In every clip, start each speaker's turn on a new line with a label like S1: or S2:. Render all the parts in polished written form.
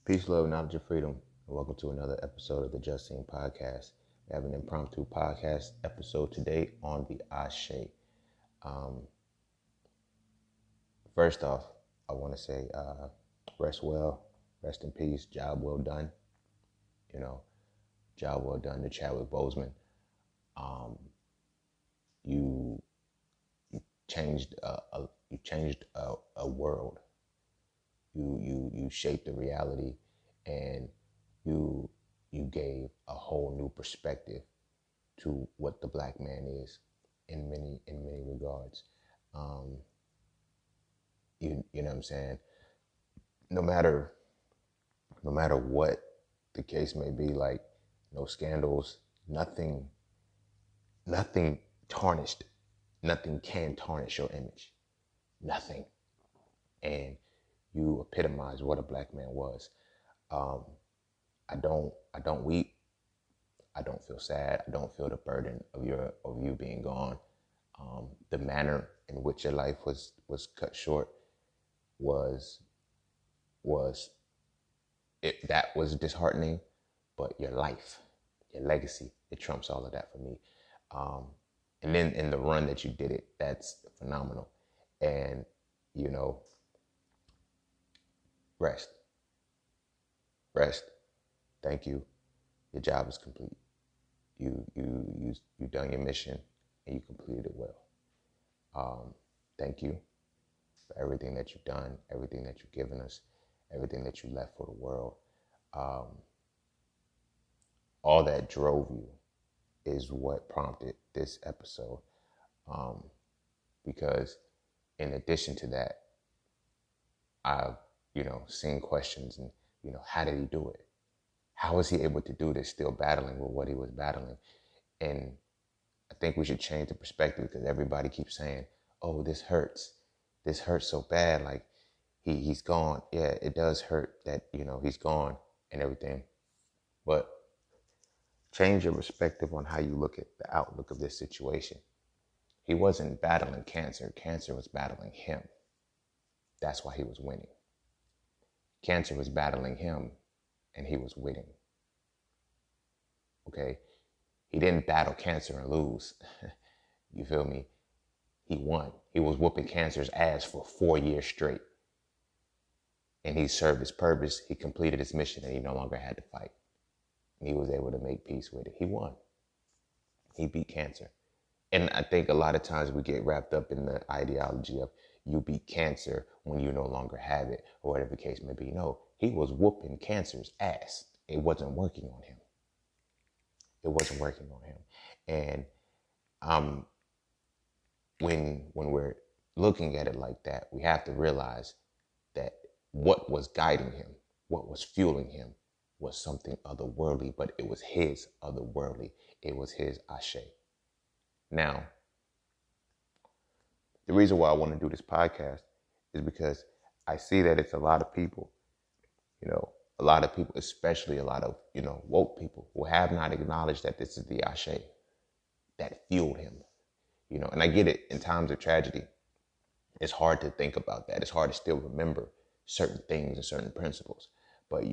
S1: Peace, love, knowledge, and freedom, and welcome to another episode of the Just Seen Podcast. We have an impromptu podcast episode today on the Ashe. Um, First off, I want to say rest well, rest in peace, job well done. You know, job well done to Chadwick Boseman. Um, you changed a world. You shaped the reality, and you gave a whole new perspective to what the black man is in many regards. You know what I'm saying? No matter what the case may be, like no scandals, nothing tarnished, nothing can tarnish your image, nothing. And you epitomize what a black man was. I don't weep. I don't feel sad. I don't feel the burden of you being gone. The manner in which your life was cut short was disheartening, but your life, your legacy, it trumps all of that for me. And then in the run that you did it, that's phenomenal. And rest. Thank you. Your job is complete. You done your mission and you completed it well. Thank you for everything that you've done, everything that you've given us, everything that you left for the world. All that drove you is what prompted this episode. Because in addition to that, I've, seen questions and, how did he do it? How was he able to do this, still battling with what he was battling? And I think we should change the perspective, because everybody keeps saying, oh, this hurts. This hurts so bad. Like he's gone. Yeah, it does hurt that, he's gone and everything. But change your perspective on how you look at the outlook of this situation. He wasn't battling cancer. Cancer was battling him. That's why he was winning. Cancer was battling him, and he was winning. Okay? He didn't battle cancer and lose. You feel me? He won. He was whooping cancer's ass for 4 years straight. And he served his purpose. He completed his mission, and he no longer had to fight. And he was able to make peace with it. He won. He beat cancer. And I think a lot of times we get wrapped up in the ideology of you beat cancer when you no longer have it, or whatever the case may be. No, he was whooping cancer's ass. It wasn't working on him. It wasn't working on him. And when we're looking at it like that, we have to realize that what was guiding him, what was fueling him, was something otherworldly, but it was his otherworldly. It was his Ashe. Now, the reason why I want to do this podcast is because I see that it's a lot of people, especially a lot of, woke people who have not acknowledged that this is the Ashe that fueled him, and I get it. In times of tragedy, it's hard to think about that. It's hard to still remember certain things and certain principles. But,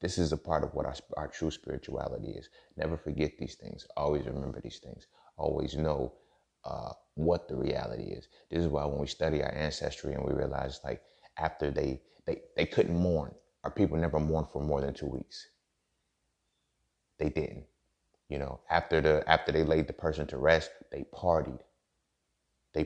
S1: this is a part of what our true spirituality is. Never forget these things. Always remember these things. Always know what the reality is. This is why when we study our ancestry and we realize, like, after they couldn't mourn. Our people never mourned for more than 2 weeks. They didn't. After they laid the person to rest, they partied. They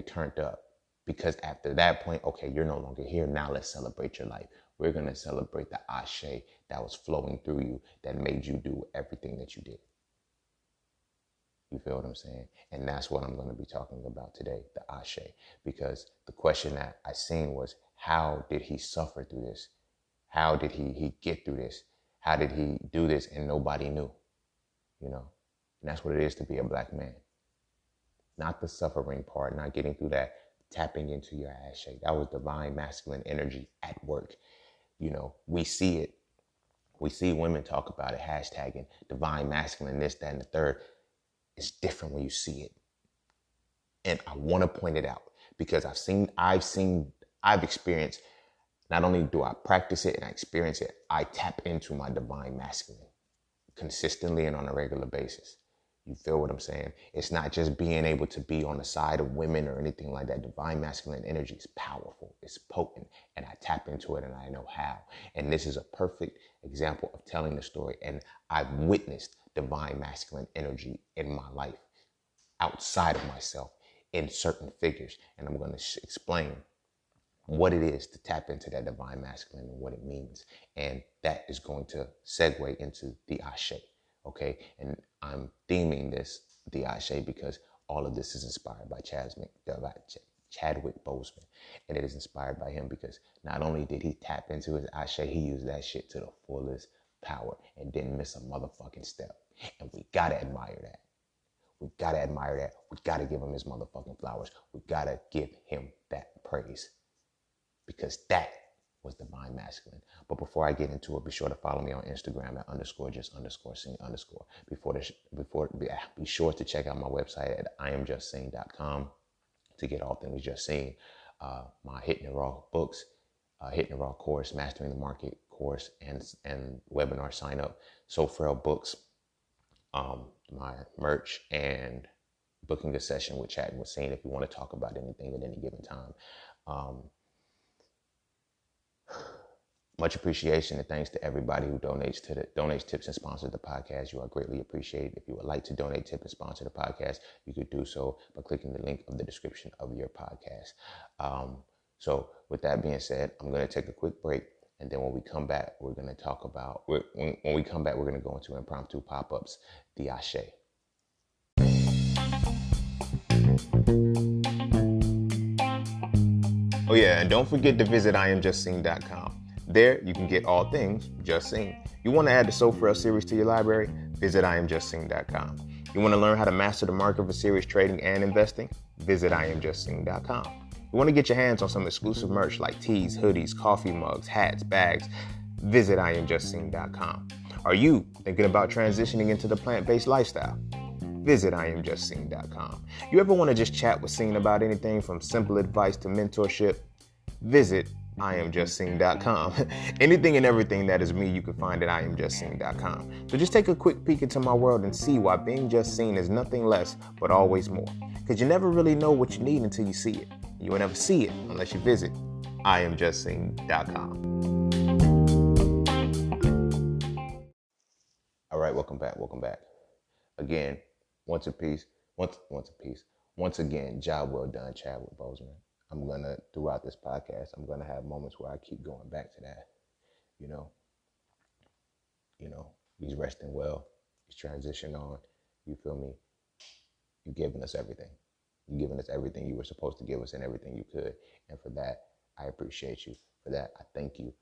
S1: turned up. Because after that point, okay, you're no longer here. Now let's celebrate your life. We're going to celebrate the Ashe that was flowing through you, that made you do everything that you did. You feel what I'm saying? And that's what I'm going to be talking about today, the Ashe. Because the question that I seen was, how did he suffer through this? How did he get through this? How did he do this and nobody knew? And that's what it is to be a black man. Not the suffering part, not getting through that, tapping into your Ashe. That was divine masculine energy at work. We see it. We see women talk about it, hashtagging divine masculine, this, that, and the third. It's different when you see it. And I want to point it out because I've experienced Not only do I practice it and I experience it, I tap into my divine masculine consistently and on a regular basis. You feel what I'm saying? It's not just being able to be on the side of women or anything like that. Divine masculine energy is powerful. It's potent. And I tap into it and I know how. And this is a perfect example of telling the story. And I've witnessed divine masculine energy in my life outside of myself in certain figures. And I'm going to explain what it is to tap into that divine masculine and what it means. And that is going to segue into the Ashe. Okay. And I'm theming this, the Ashe, because all of this is inspired by Chadwick Boseman. And it is inspired by him because not only did he tap into his Ashe, he used that shit to the fullest power and didn't miss a motherfucking step. And we gotta admire that. We gotta admire that. We gotta give him his motherfucking flowers. We gotta give him that praise because that was divine masculine. But before I get into it, be sure to follow me on Instagram at _just_sing_. Be sure to check out my website at IamJustSing.com to get all things Just Sing. My Hitting It Raw books, Hitting It Raw course, Mastering the Market course, and webinar sign up. So Frail books, my merch, and booking a session with Chad was saying if you want to talk about anything at any given time. Much appreciation and thanks to everybody who donates tips and sponsors the podcast. You are greatly appreciated. If you would like to donate, tip, and sponsor the podcast, you could do so by clicking the link of the description of your podcast. So with that being said, I'm going to take a quick break. And then when we come back, we're going to talk about, we're going to go into Impromptu Pop-ups, the Ashe. Oh yeah, and don't forget to visit IamJustSing.com. There, you can get all things Just Sing. You want to add the So Frail series to your library? Visit IamJustSing.com. You want to learn how to master the market for serious trading and investing? Visit IamJustSing.com. You want to get your hands on some exclusive merch like tees, hoodies, coffee mugs, hats, bags? Visit IamJustSing.com. Are you thinking about transitioning into the plant-based lifestyle? Visit IamJustSing.com. You ever want to just chat with Sing about anything from simple advice to mentorship? Visit IamJustSing.com. Anything and everything that is me, you can find at IamJustSing.com. So just take a quick peek into my world and see why being just seen is nothing less but always more. Because you never really know what you need until you see it. You will never see it unless you visit IamJustSing.com. All right, welcome back. Again, once again, job well done, Chadwick Boseman. I'm gonna, throughout this podcast, I'm gonna have moments where I keep going back to that. You know, he's resting well, he's transitioned on. You feel me? You've given us everything. You've given us everything you were supposed to give us and everything you could. And for that, I appreciate you. For that, I thank you.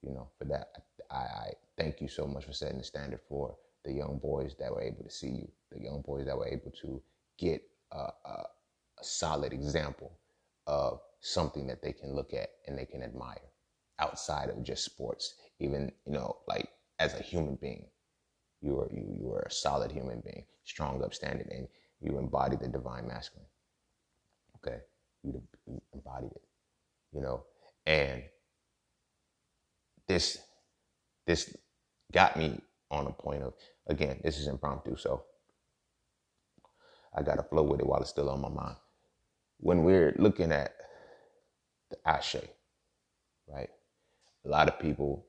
S1: For that, I thank you so much for setting the standard for the young boys that were able to see you, the young boys that were able to get a solid example of something that they can look at and they can admire outside of just sports. Even, like as a human being, you were a solid human being, strong, upstanding, and you embodied the divine masculine. Okay, you embodied it, and this got me on a point of, again, this is impromptu, so I got to flow with it while it's still on my mind. When we're looking at the Ashe, right? A lot of people,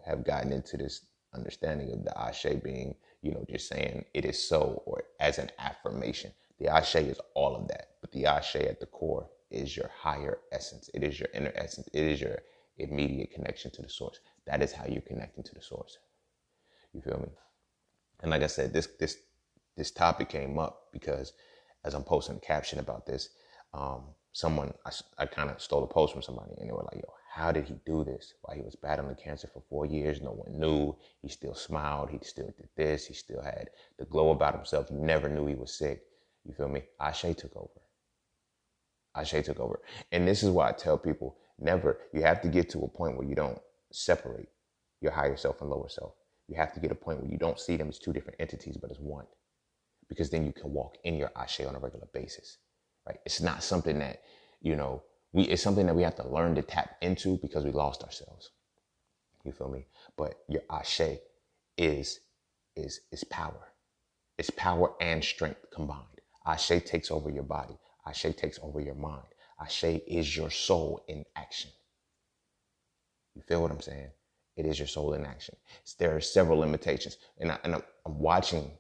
S1: have gotten into this understanding of the Ashe being, just saying it is so, or as an affirmation. The Ashe is all of that, but the Ashe at the core is your higher essence. It is your inner essence. It is your immediate connection to the source. That is how you're connecting to the source. You feel me? And like I said, this topic came up because as I'm posting a caption about this, I kind of stole a post from somebody and they were like, yo, how did he do this? While he was battling cancer for 4 years, no one knew. He still smiled. He still did this. He still had the glow about himself. You never knew he was sick. You feel me? Ashe took over. And this is why I tell people, you have to get to a point where you don't separate your higher self and lower self. You have to get a point where you don't see them as two different entities, but as one. Because then you can walk in your Ashe on a regular basis, right? It's not something that, It's something that we have to learn to tap into because we lost ourselves. You feel me? But your ashe is power. It's power and strength combined. Ashe takes over your body. Ashe takes over your mind. Ashe is your soul in action. You feel what I'm saying? It is your soul in action. There are several limitations. And I'm watching,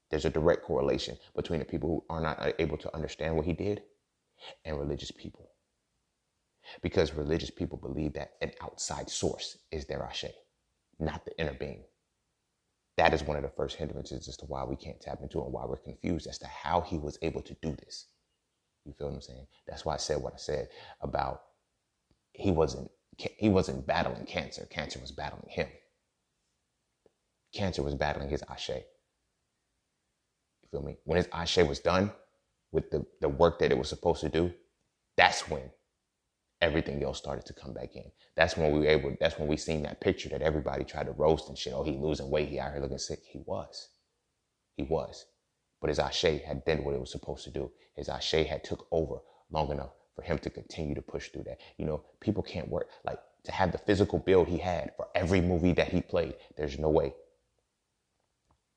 S1: there's a direct correlation between the people who are not able to understand what he did and religious people. Because religious people believe that an outside source is their ashe, not the inner being. That is one of the first hindrances as to why we can't tap into it and why we're confused as to how he was able to do this. You feel what I'm saying? That's why I said what I said about he wasn't battling cancer. Cancer was battling him. Cancer was battling his ashe. You feel me? When his ashe was done with the work that it was supposed to do, that's when everything else started to come back in. That's when we seen that picture that everybody tried to roast and shit. Oh, he losing weight. He out here looking sick. He was. But his ashe had done what it was supposed to do. His ashe had took over long enough for him to continue to push through that. You know, people can't work. Like, to have the physical build he had for every movie that he played, there's no way.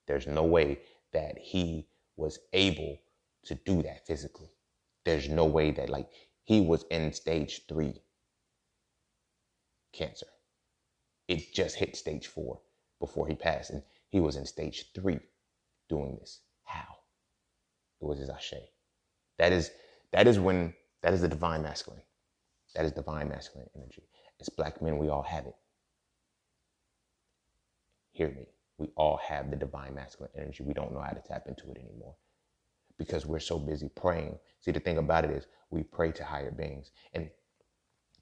S1: There's no way that he was able to do that physically. There's no way that, like, he was in stage 3 cancer. It just hit stage 4 before he passed. And he was in stage 3 doing this. How? It was his ashe. That is the divine masculine. That is divine masculine energy. As black men, we all have it. Hear me. We all have the divine masculine energy. We don't know how to tap into it anymore because we're so busy praying. See, the thing about it is we pray to higher beings. And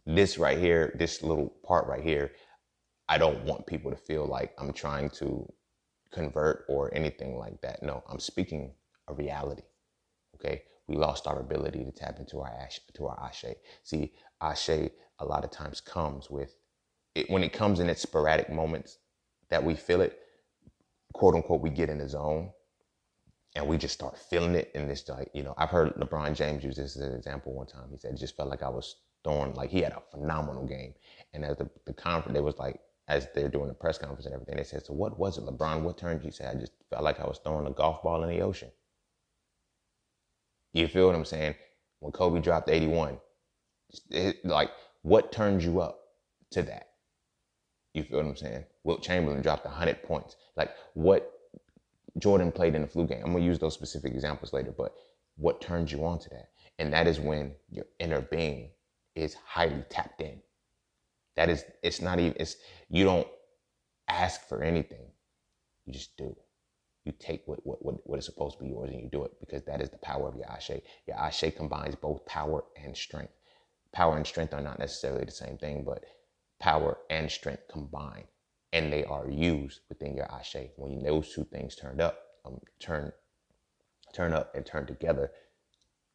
S1: this right here, this little part right here, I don't want people to feel like I'm trying to convert or anything like that. No, I'm speaking a reality. Okay. We lost our ability to tap into our ashe. See, ashe a lot of times comes with it when it comes in its sporadic moments that we feel it, quote unquote, we get in the zone and we just start feeling it in this, like, you know, I've heard LeBron James use this as an example one time. He said, it just felt like I was throwing, like he had a phenomenal game. And as the conference, they was like, as they're doing the press conference and everything, they said, so what was it, LeBron? What turned you? He said, I just felt like I was throwing a golf ball in the ocean. You feel what I'm saying? When Kobe dropped 81, like, what turned you up to that? You feel what I'm saying? Wilt Chamberlain dropped 100 points. Like, what Jordan played in the flu game. I'm going to use those specific examples later, but what turns you on to that? And that is when your inner being is highly tapped in. That is, it's not even, you don't ask for anything. You just do. You take what is supposed to be yours and you do it because that is the power of your ashe. Your ashe combines both power and strength. Power and strength are not necessarily the same thing, but power and strength combine, and they are used within your ashe. When those two things turn up and turn together,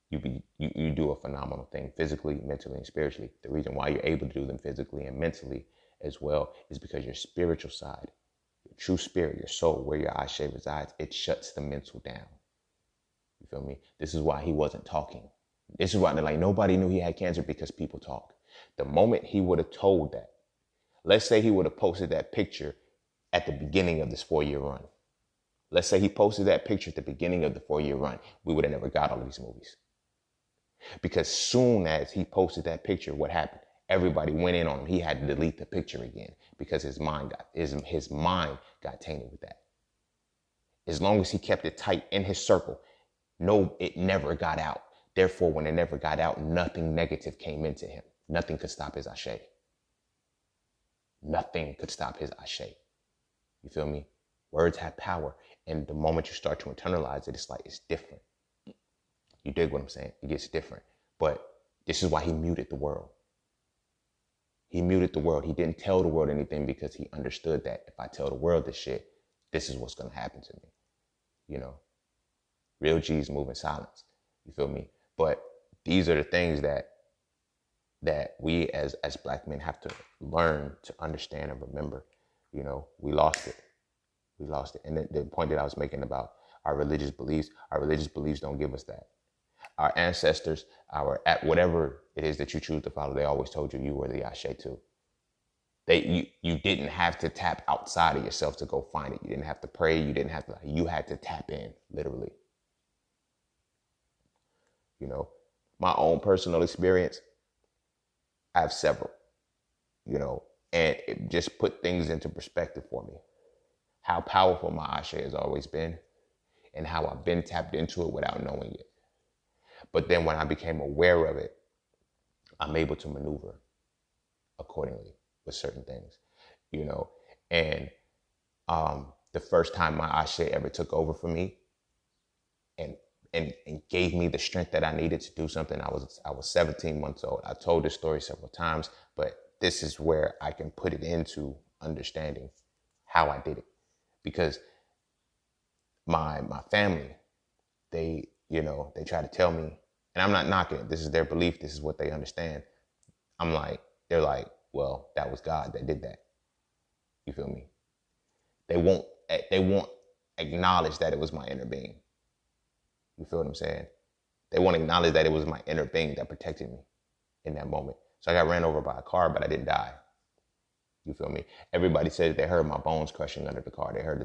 S1: you do a phenomenal thing physically, mentally, and spiritually. The reason why you're able to do them physically and mentally as well is because your spiritual side, your true spirit, your soul, where your ashe resides, it shuts the mental down. You feel me? This is why he wasn't talking. This is why they're like, nobody knew he had cancer because people talk. The moment he would have told that, let's say he would have posted that picture at the beginning of this 4-year run. Let's say he posted that picture at the beginning of the 4-year run. We would have never got all of these movies. Because soon as he posted that picture, what happened? Everybody went in on him. He had to delete the picture again because his mind got tainted with that. As long as he kept it tight in his circle, no, it never got out. Therefore, when it never got out, nothing negative came into him. Nothing could stop his ashe. Nothing could stop his ashe. You feel me? Words have power. And the moment you start to internalize it, it's like, it's different. You dig what I'm saying? It gets different. But this is why he muted the world. He muted the world. He didn't tell the world anything because he understood that if I tell the world this shit, this is what's going to happen to me. You know, real G's move in silence. You feel me? But these are the things that we as black men have to learn to understand and remember. You know, we lost it. And the point that I was making about our religious beliefs don't give us that. our ancestors, at whatever it is that you choose to follow, they always told you you were the Ashe too. You didn't have to tap outside of yourself to go find it. You didn't have to pray. You had to tap in, literally. You know, my own personal experience, I have several, you know, and it just put things into perspective for me. How powerful my Ashe has always been and how I've been tapped into it without knowing it. But then when I became aware of it, I'm able to maneuver accordingly with certain things, you know. And the first time my Ashe ever took over for me and gave me the strength that I needed to do something, I was 17 months old. I told this story several times, but this is where I can put it into understanding how I did it. Because my family, they try to tell me, and I'm not knocking it, this is their belief, this is what they understand. They're like, well, that was God that did that. You feel me? They won't acknowledge that it was my inner being. You feel what I'm saying? They won't acknowledge that it was my inner being that protected me in that moment. So I got ran over by a car, but I didn't die. You feel me? Everybody says they heard my bones crushing under the car. They heard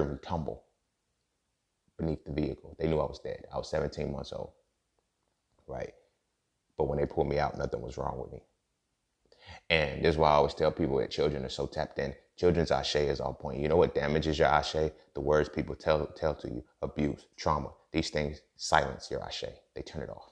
S1: me tumble beneath the vehicle. They knew I was dead. I was 17 months old, right? But when they pulled me out, nothing was wrong with me. And this is why I always tell people that children are so tapped in. Children's Ashe is on point. You know what damages your Ashe? The words people tell to you, abuse, trauma. These things silence your Ashe. They turn it off.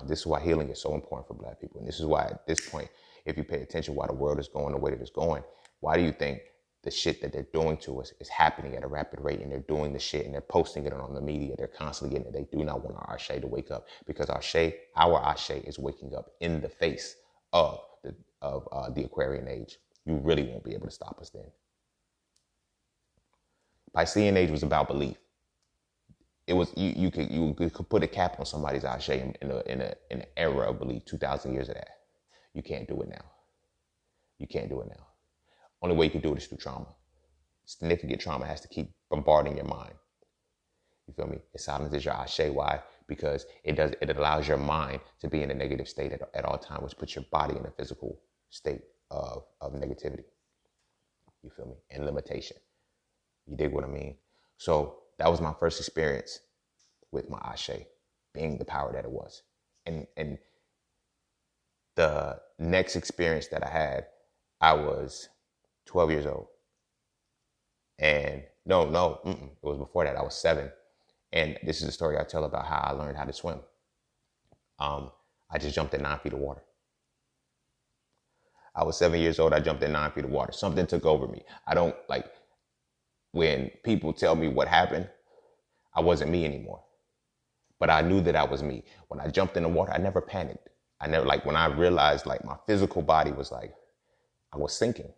S1: This is why healing is so important for Black people. And this is why at this point, if you pay attention why the world is going the way that it's going, why do you think the shit that they're doing to us is happening at a rapid rate, and they're doing the shit and they're posting it on the media? They're constantly getting it. They do not want our Ashe to wake up, because our Ashe is waking up in the face of the Aquarian age. You really won't be able to stop us then. Piscean age was about belief. It was you could put a cap on somebody's Ashe in an era of belief. 2,000 years of that. You can't do it now. You can't do it now. Only way you can do it is through trauma. Significant trauma has to keep bombarding your mind. You feel me? It silences your Ashe. Why? Because it allows your mind to be in a negative state at all times, which puts your body in a physical state of negativity. You feel me? And limitation. You dig what I mean? So that was my first experience with my Ashe being the power that it was. And the next experience that I had, I was 12 years old. And it was before that. I was 7. And this is a story I tell about how I learned how to swim. I just jumped in 9 feet of water. I was 7 years old. I jumped in 9 feet of water. Something took over me. I don't like when people tell me what happened. I wasn't me anymore, but I knew that I was me. When I jumped in the water, I never panicked. I never, when I realized my physical body was I was sinking.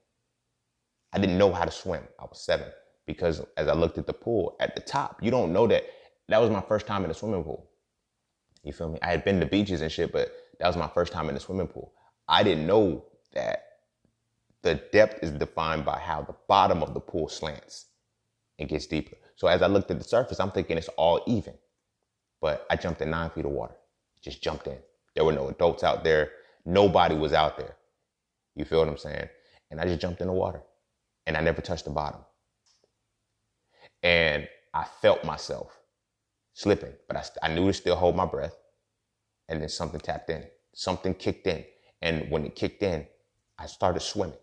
S1: I didn't know how to swim. I was 7, because as I looked at the pool at the top, you don't know that was my first time in a swimming pool. You feel me? I had been to beaches and shit, but that was my first time in a swimming pool. I didn't know that the depth is defined by how the bottom of the pool slants and gets deeper. So as I looked at the surface, I'm thinking it's all even. But I jumped in 9 feet of water. Just jumped in. There were no adults out there. Nobody was out there. You feel what I'm saying? And I just jumped in the water. And I never touched the bottom. And I felt myself slipping. But I knew to still hold my breath. And then something tapped in. Something kicked in. And when it kicked in, I started swimming.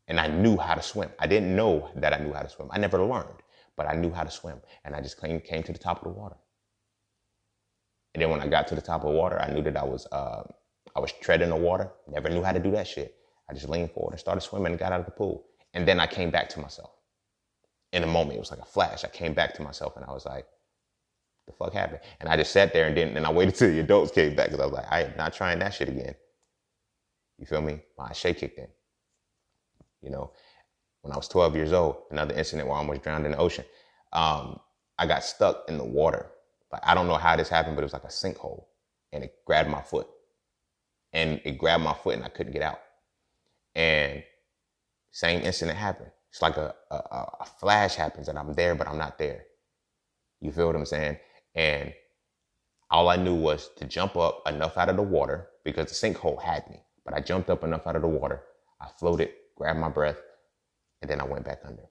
S1: And I knew how to swim. I didn't know that I knew how to swim. I never learned, but I knew how to swim. And I just came to the top of the water. And then when I got to the top of the water, I knew that I was treading the water. Never knew how to do that shit. I just leaned forward and started swimming and got out of the pool. And then I came back to myself. In a moment, it was like a flash. I came back to myself and I was like, the fuck happened? And I just sat there and I waited till the adults came back, because I was like, I am not trying that shit again. You feel me? My Ashe kicked in. You know, when I was 12 years old, another incident where I almost drowned in the ocean. I got stuck in the water. I don't know how this happened, but it was like a sinkhole, and it grabbed my foot. And I couldn't get out. And same incident happened. It's like a flash happens and I'm there, but I'm not there. You feel what I'm saying? And All I knew was to jump up enough out of the water because the sinkhole had me. But I jumped up enough out of the water. I floated, grabbed my breath, and then I went back under.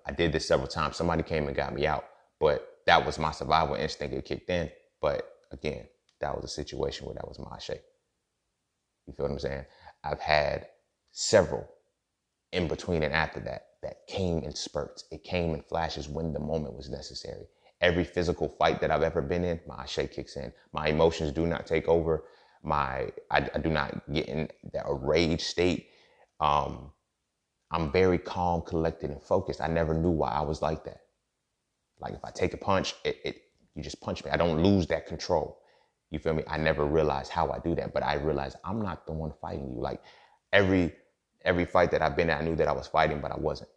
S1: I did this several times. Somebody came and got me out, but that was my survival instinct. It kicked in. But again, that was a situation where that was my shape. You feel what I'm saying? I've had several in between and after that came in spurts. It came in flashes when the moment was necessary. Every physical fight that I've ever been in, my Ashe kicks in. My emotions do not take over. I do not get in that rage state. I'm very calm, collected, and focused. I never knew why I was like that. Like if I take a punch, you just punch me. I don't lose that control. You feel me? I never realized how I do that, but I realized I'm not the one fighting you. Like every fight that I've been in, I knew that I was fighting, but I wasn't.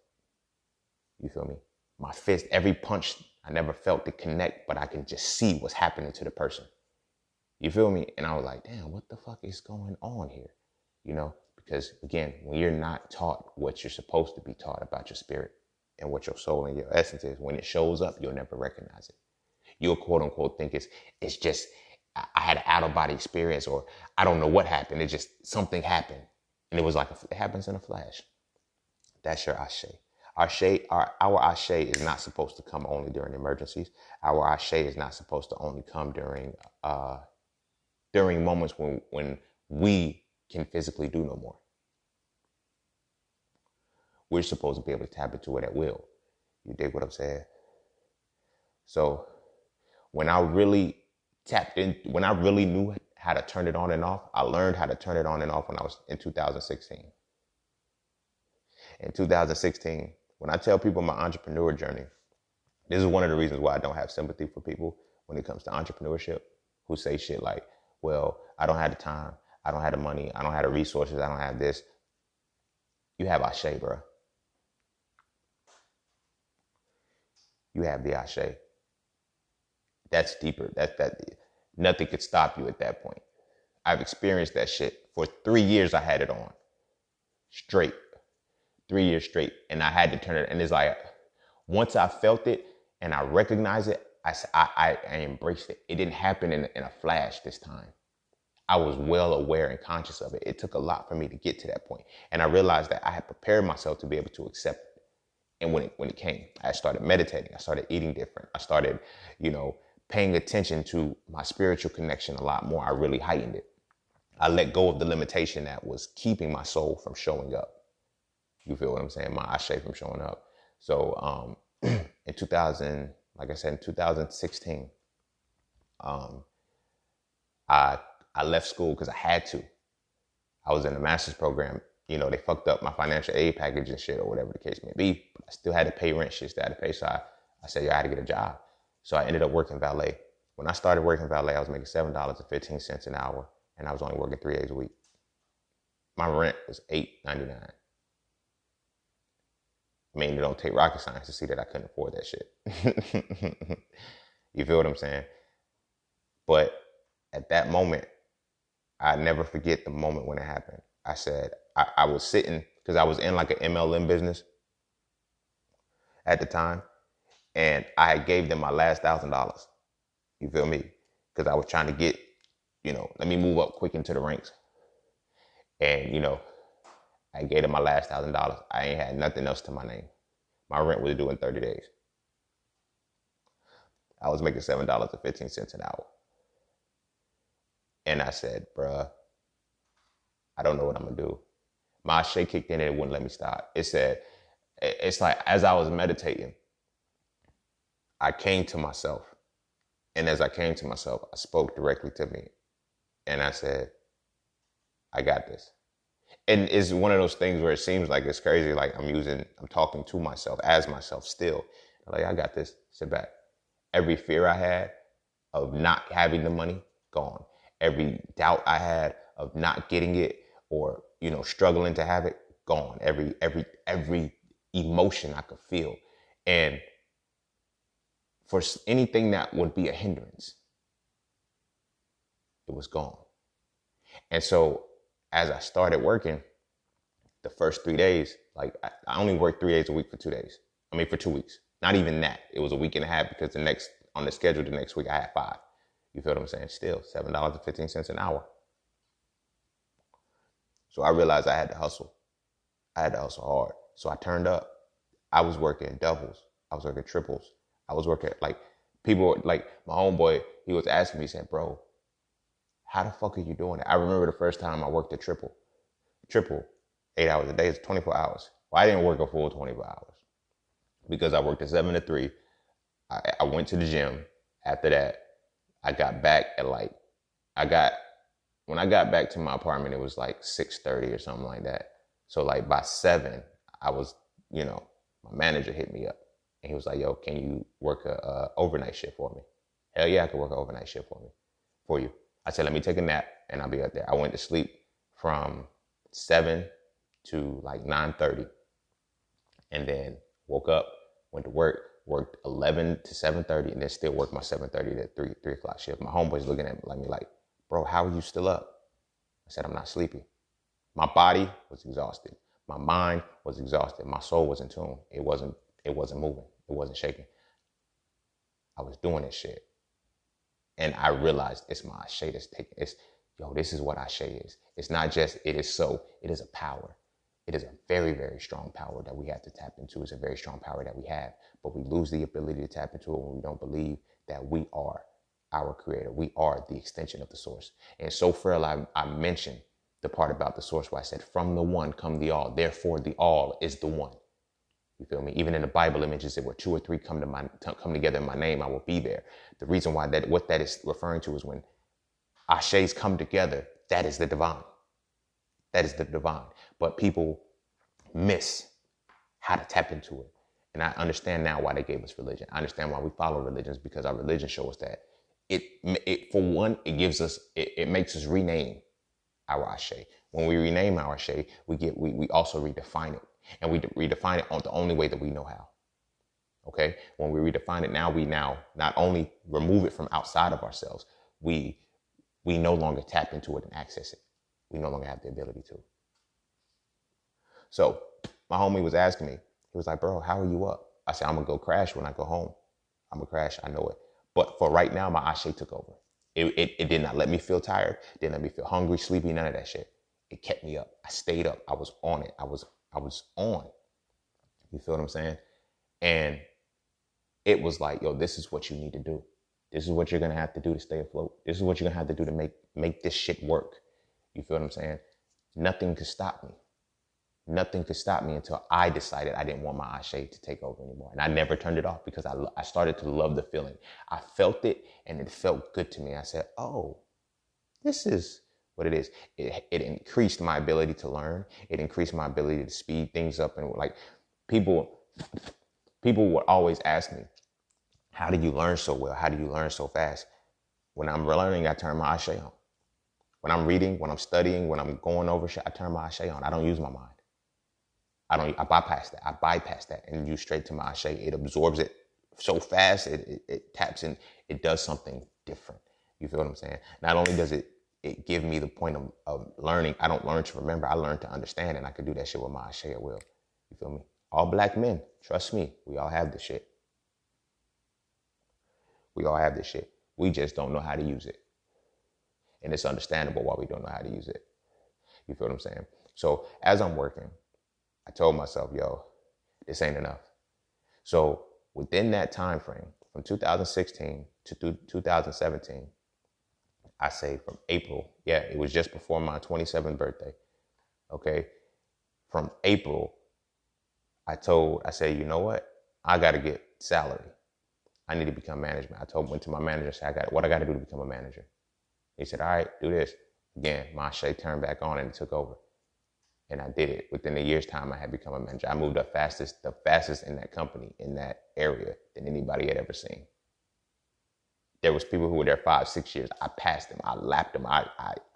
S1: You feel me? My fist, every punch, I never felt it connect, but I can just see what's happening to the person. You feel me? And I was like, damn, what the fuck is going on here? Because again, when you're not taught what you're supposed to be taught about your spirit and what your soul and your essence is, when it shows up, you'll never recognize it. You'll quote unquote think it's just, I had an out of body experience, or I don't know what happened. It just, something happened. And it was like, it happens in a flash. That's your Ashe. Our Ashe is not supposed to come only during emergencies. Our Ashe is not supposed to only come during moments when we can physically do no more. We're supposed to be able to tap into it at will. You dig what I'm saying? So when I really tapped in, when I really knew how to turn it on and off, I learned how to turn it on and off when I was in 2016. In 2016, when I tell people my entrepreneur journey, this is one of the reasons why I don't have sympathy for people when it comes to entrepreneurship who say shit like, well, I don't have the time, I don't have the money, I don't have the resources, I don't have this. You have Ashe, bro. You have the Ashe. That's deeper. That nothing could stop you at that point. I've experienced that shit. For 3 years I had it on. Straight. 3 years straight. And I had to turn it. And it's like, once I felt it and I recognized it, I embraced it. It didn't happen in a flash this time. I was well aware and conscious of it. It took a lot for me to get to that point. And I realized that I had prepared myself to be able to accept it. And when it came, I started meditating. I started eating different. I started, paying attention to my spiritual connection a lot more. I really heightened it. I let go of the limitation that was keeping my soul from showing up. You feel what I'm saying? My Ashe from showing up. So in 2016, I left school because I had to. I was in a master's program. They fucked up my financial aid package and shit, or whatever the case may be. But I still had to pay rent, shit still had to pay. So I said, I had to get a job. So I ended up working valet. When I started working valet, I was making $7.15 an hour, and I was only working 3 days a week. My rent was $8.99. I mean, it don't take rocket science to see that I couldn't afford that shit. You feel what I'm saying? But at that moment, I never forget the moment when it happened. I said, I was sitting, because I was in like an MLM business at the time, and I gave them my last $1,000. You feel me? Because I was trying to get, let me move up quick into the ranks. And, I gave them my last $1,000. I ain't had nothing else to my name. My rent was due in 30 days. I was making $7.15 an hour. And I said, bruh, I don't know what I'm going to do. My shit kicked in and it wouldn't let me stop. It's like, as I was meditating, I came to myself. And as I came to myself, I spoke directly to me. And I said, I got this. And it's one of those things where it seems like it's crazy. Like I'm talking to myself, as myself still. Like, I got this, sit back. Every fear I had of not having the money, gone. Every doubt I had of not getting it or, struggling to have it, gone. Every emotion I could feel. And for anything that would be a hindrance, it was gone. And so as I started working, the first 3 days, like I only worked 3 days a week for 2 days. For 2 weeks. Not even that. It was a week and a half because on the schedule the next week I had 5. You feel what I'm saying? Still, $7.15 an hour. So I realized I had to hustle. I had to hustle hard. So I turned up. I was working doubles. I was working triples. I was working, like, people, like my homeboy, he was asking me, he said, bro, how the fuck are you doing it? I remember the first time I worked a triple. Triple, 8 hours a day is 24 hours. Well, I didn't work a full 24 hours because I worked at 7 to 3. I went to the gym. After that, I got back at when I got back to my apartment, it was like 6:30 or something like that. So like by 7, I was, my manager hit me up and he was like, yo, can you work a overnight shift for me? Hell yeah, I could work an overnight shift for you. I said, let me take a nap and I'll be out there. I went to sleep from 7 to like 9:30 and then woke up, went to work, worked 11 to 7:30 and then still worked my 7:30 to 3 o'clock shift. My homeboy's looking at me like, bro, how are you still up? I said, I'm not sleepy. My body was exhausted. My mind was exhausted. My soul was in tune. It wasn't moving. It wasn't shaking. I was doing this shit. And I realized it's my Ashe that's taking this is what Ashe is. It's not just it is a power. It is a very, very strong power that we have to tap into. It's a very strong power that we have, but we lose the ability to tap into it when we don't believe that we are our creator. We are the extension of the source. And so Farrell, I mentioned the part about the source where I said, from the one come the all. Therefore, the all is the one. You feel me? Even in the Bible, it mentions that where 2 or 3 come together in my name, I will be there. The reason why what that is referring to is when Ashes come together, that is the divine. That is the divine. But people miss how to tap into it. And I understand now why they gave us religion. I understand why we follow religions, because our religion shows us that it for one, it gives us, it makes us rename our Ashe. When we rename our Ashe, we also redefine it. And we redefine it on the only way that we know how. Okay? When we redefine it now, we now not only remove it from outside of ourselves, we no longer tap into it and access it. We no longer have the ability to. So my homie was asking me, he was like, bro, how are you up? I said, I'm going to go crash when I go home. I'm going to crash. I know it. But for right now, my Ashe took over. It did not let me feel tired. Didn't let me feel hungry, sleepy, none of that shit. It kept me up. I stayed up. I was on it. I was on. You feel what I'm saying? And it was like, yo, this is what you need to do. This is what you're going to have to do to stay afloat. This is what you're going to have to do to make this shit work. You feel what I'm saying? Nothing could stop me. Nothing could stop me until I decided I didn't want my Ashe to take over anymore. And I never turned it off because I started to love the feeling. I felt it and it felt good to me. I said, oh, this is what it is. It increased my ability to learn. It increased my ability to speed things up. And like people would always ask me, how do you learn so well? How do you learn so fast? When I'm learning, I turn my Ashe on. When I'm reading, when I'm studying, when I'm going over shit, I turn my Ashe on. I don't use my mind. I bypass that. I bypass that and use straight to my Ashe. It absorbs it so fast. It taps in. It does something different. You feel what I'm saying? Not only does it give me the point of learning. I don't learn to remember. I learn to understand, and I can do that shit with my Ashe at will. You feel me? All black men, trust me, we all have this shit. We all have this shit. We just don't know how to use it. And it's understandable why we don't know how to use it. You feel what I'm saying? So as I'm working, I told myself, yo, this ain't enough. So within that time frame, from 2016 to 2017, I say from April, it was just before my 27th birthday. Okay. From April, I said, you know what? I got to get salary. I need to become management. Went to my manager, said, what I got to do to become a manager? He said, all right, do this. Again, my Ashe turned back on and it took over. And I did it. Within a year's time, I had become a manager. I moved up the fastest in that company, in that area, than anybody had ever seen. There was people who were there 5-6 years. I passed them. I lapped them. I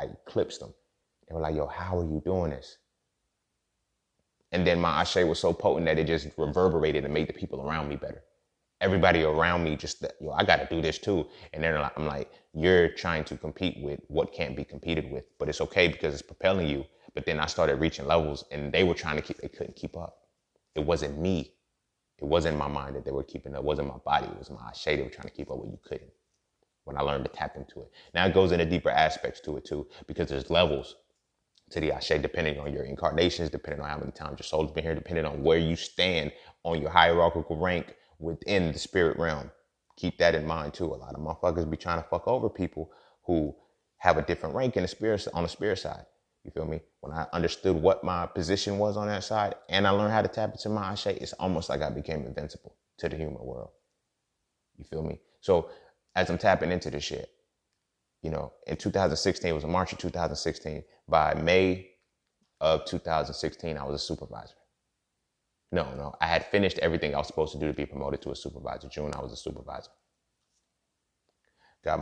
S1: eclipsed them. They were like, yo, how are you doing this? And then my Ashe was so potent that it just reverberated and made the people around me better. Everybody around me just, yo, I got to do this too. And then I'm like, you're trying to compete with what can't be competed with, but it's okay because it's propelling you. But then I started reaching levels and they were trying to they couldn't keep up. It wasn't me. It wasn't my mind that they were keeping up. It wasn't my body. It was my Ashe they were trying to keep up with. You couldn't. when I learned to tap into it. Now it goes into deeper aspects to it too, because there's levels to the Ashe depending on your incarnations, depending on how many times your soul's been here, depending on where you stand on your hierarchical rank within the spirit realm. Keep that in mind too. A lot of motherfuckers be trying to fuck over people who have a different rank in the spirit, on the spirit side. You feel me? When I understood what my position was on that side and I learned how to tap into my Ashe, it's almost like I became invincible to the human world. You feel me? So as I'm tapping into this shit, you know, in 2016, it was in March of 2016. By May of 2016, I was a supervisor. No, I had finished everything I was supposed to do to be promoted to a supervisor. June, I was a supervisor. Got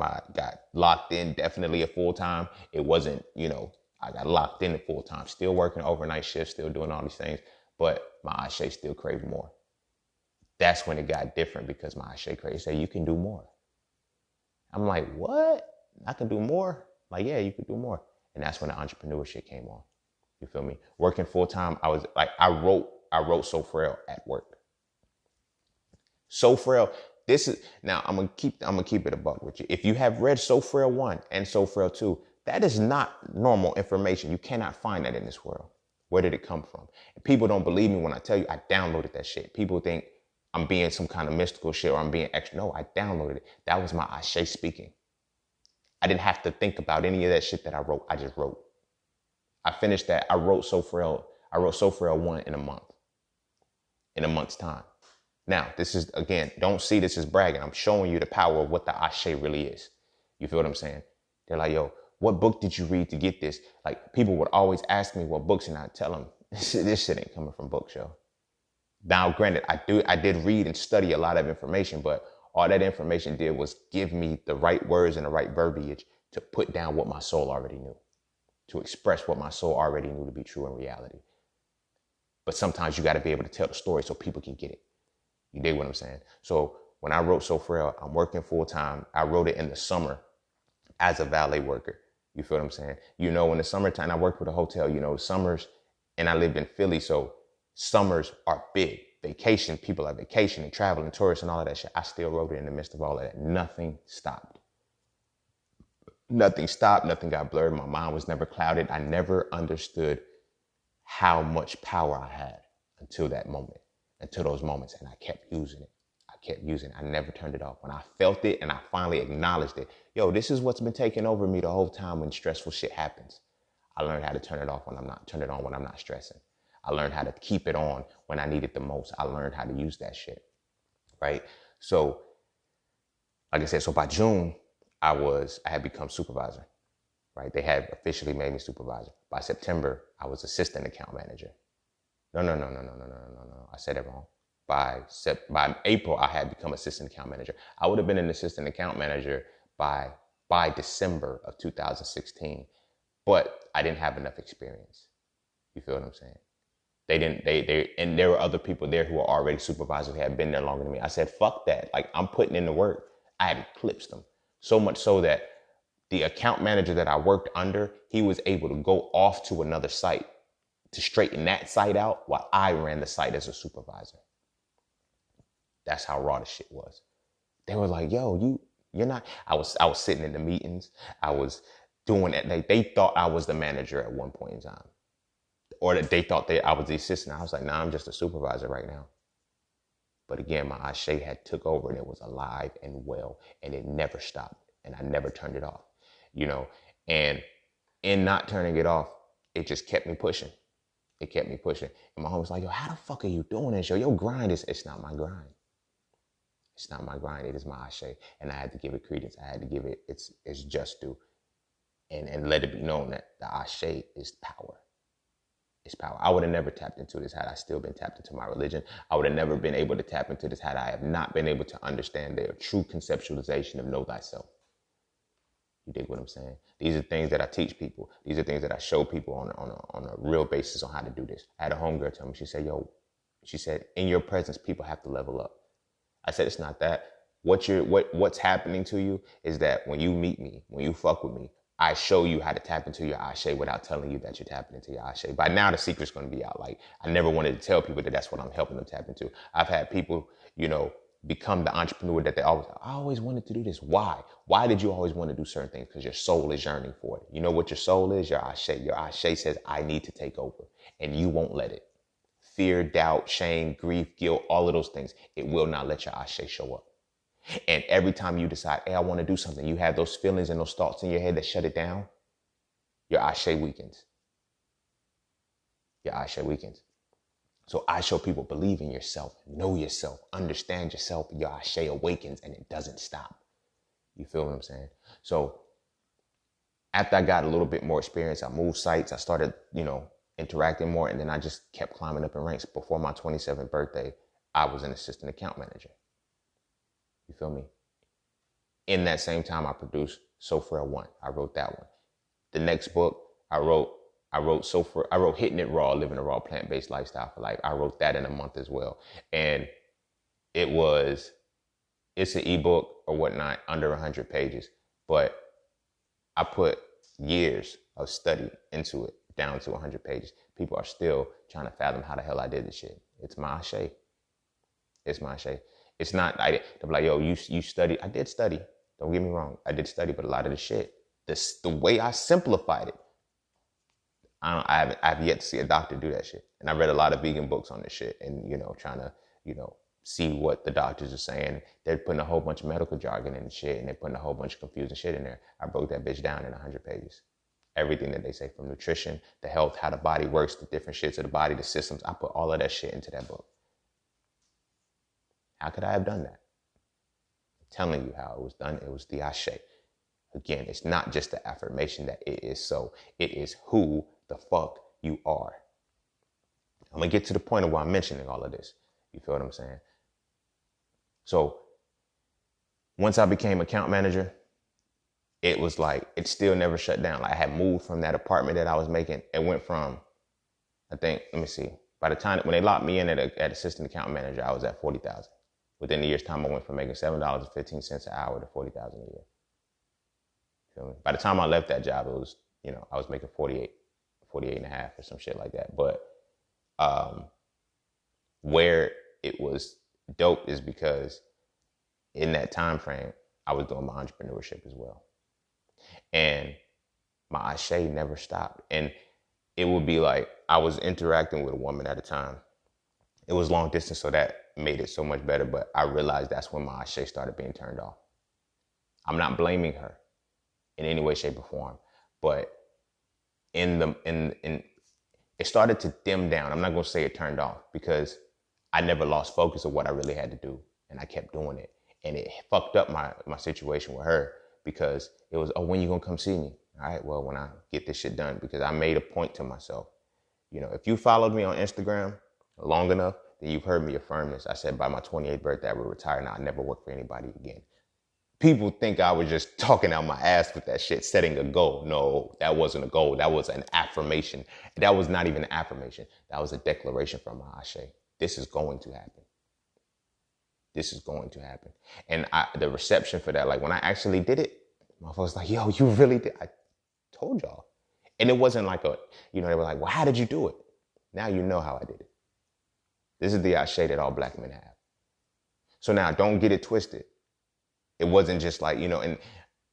S1: locked in, definitely a full-time. It wasn't, you know, I got locked in at full-time, still working overnight shifts, still doing all these things, but my Ashe still craved more. That's when it got different because my Ashe craved. Say, you can do more. I'm like, what? I can do more? Like, yeah, you can do more. And that's when the entrepreneurship came on. You feel me? Working full-time, I was like, I wrote So Frail at work. So Frail, this is, now I'm gonna keep it a buck with you. If you have read So Frail 1 and So Frail 2, that is not normal information. You cannot find that in this world. Where did it come from? And people don't believe me when I tell you I downloaded that shit. People think I'm being some kind of mystical shit or I'm being extra. No, I downloaded it. That was my Ashe speaking. I didn't have to think about any of that shit that I wrote. I just wrote. I finished that. I wrote So Frail 1 in a month's time. Now, this is, again, don't see this as bragging. I'm showing you the power of what the Ashe really is. You feel what I'm saying? They're like, yo, what book did you read to get this? Like, people would always ask me what books, and I'd tell them, this shit ain't coming from books, yo. Now, granted, I did read and study a lot of information, but all that information did was give me the right words and the right verbiage to put down what my soul already knew, to express what my soul already knew to be true in reality. But sometimes you got to be able to tell the story so people can get it. You dig what I'm saying? So when I wrote So Frail, I'm working full time. I wrote it in the summer as a valet worker. You feel what I'm saying? You know, in the summertime, I worked with a hotel, you know, summers, and I lived in Philly. So summers are big. Vacation, people are vacationing, traveling, tourists and all of that shit. I still wrote it in the midst of all of that. Nothing stopped. Nothing stopped. Nothing got blurred. My mind was never clouded. I never understood how much power I had until that moment, until those moments. And I kept using it. I never turned it off. When I felt it and I finally acknowledged it, yo, this is what's been taking over me the whole time when stressful shit happens. I learned how to turn it off when I'm not, turn it on when I'm not stressing. I learned how to keep it on when I need it the most. I learned how to use that shit, right? So, like I said, so by June, I had become supervisor, right? They had officially made me supervisor. By September, I was assistant account manager. No. I said it wrong. By April, I had become assistant account manager. I would have been an assistant account manager by December of 2016, but I didn't have enough experience. You feel what I'm saying? And there were other people there who were already supervisors who had been there longer than me. I said, fuck that. Like, I'm putting in the work. I had eclipsed them. So much so that the account manager that I worked under, he was able to go off to another site to straighten that site out while I ran the site as a supervisor. That's how raw the shit was. They were like, yo, you're not. I was sitting in the meetings. I was doing it. They thought I was the manager at one point in time. Or that they thought that I was the assistant. I was like, nah, I'm just a supervisor right now. But again, my Ashe had took over and it was alive and well, and it never stopped. And I never turned it off, you know, and in not turning it off, it just kept me pushing. It kept me pushing. And my home was like, yo, how the fuck are you doing this, yo? Your grind it's not my grind. It's not my grind. It is my Ashe. And I had to give it credence. I had to give it its just due. And let it be known that the Ashe is power. It's power. I would have never tapped into this had I still been tapped into my religion. I would have never been able to tap into this had I have not been able to understand their true conceptualization of know thyself. You dig what I'm saying? These are things that I teach people. These are things that I show people on a real basis on how to do this. I had a homegirl tell me, she said, in your presence, people have to level up. I said, it's not that. What's happening to you is that when you meet me, when you fuck with me, I show you how to tap into your Ashe without telling you that you're tapping into your Ashe. By now, the secret's going to be out. Like, I never wanted to tell people that that's what I'm helping them tap into. I've had people, you know, become the entrepreneur that I always wanted to do this. Why? Why did you always want to do certain things? Because your soul is yearning for it. You know what your soul is? Your ashe. Your ashe says, I need to take over. And you won't let it. Fear, doubt, shame, grief, guilt, all of those things. It will not let your ashe show up. And every time you decide, hey, I want to do something, you have those feelings and those thoughts in your head that shut it down, your ashe weakens. Your ashe weakens. So I show people, believe in yourself, know yourself, understand yourself. Your ashe awakens and it doesn't stop. You feel what I'm saying? So after I got a little bit more experience, I moved sites. I started, interacting more. And then I just kept climbing up in ranks. Before my 27th birthday, I was an assistant account manager. You feel me? In that same time, I produced So Frail 1. I wrote that one. The next book I wrote Hitting It Raw, Living a Raw Plant-Based Lifestyle for Life. I wrote that in a month as well. And it's an ebook or whatnot, under 100 pages. But I put years of study into it, down to 100 pages. People are still trying to fathom how the hell I did this shit. It's my ashe. It's my ashe. It's not, they're like, yo, you study. I did study. Don't get me wrong. I did study, but a lot of the shit, the way I simplified it, I've yet to see a doctor do that shit. And I read a lot of vegan books on this shit and, trying to, see what the doctors are saying. They're putting a whole bunch of medical jargon in the shit and they're putting a whole bunch of confusing shit in there. I broke that bitch down in 100 pages. Everything that they say, from nutrition, the health, how the body works, the different shits of the body, the systems. I put all of that shit into that book. How could I have done that? I'm telling you how it was done. It was the ashe. Again, it's not just the affirmation that it is so. It is who the fuck you are. I'm going to get to the point of why I'm mentioning all of this. You feel what I'm saying? So once I became account manager, it was like, it still never shut down. Like I had moved from that apartment that I was making. It went from, by the time, when they locked me in at assistant account manager, I was at 40,000. Within a year's time, I went from making $7.15 an hour to 40,000 a year. Feel me? By the time I left that job, it was, I was making 48 and a half or some shit like that. But where it was dope is because in that time frame, I was doing my entrepreneurship as well. And my ashe never stopped. And it would be like, I was interacting with a woman at a time. It was long distance, so that made it so much better. But I realized that's when my ashe started being turned off. I'm not blaming her in any way, shape, or form, but it started to dim down. I'm not going to say it turned off because I never lost focus of what I really had to do. And I kept doing it. And it fucked up my situation with her because it was, oh, when you going to come see me? All right, well, when I get this shit done, because I made a point to myself. If you followed me on Instagram long enough, then you've heard me affirm this. I said by my 28th birthday, I will retire and I'll never work for anybody again. People think I was just talking out my ass with that shit, setting a goal. No, that wasn't a goal. That was an affirmation. That was not even an affirmation. That was a declaration from my ashe. This is going to happen. This is going to happen. And the reception for that, like when I actually did it, my folks like, yo, you really did. I told y'all. And it wasn't like they were like, well, how did you do it? Now you know how I did it. This is the ashe that all black men have. So now don't get it twisted. It wasn't just like, and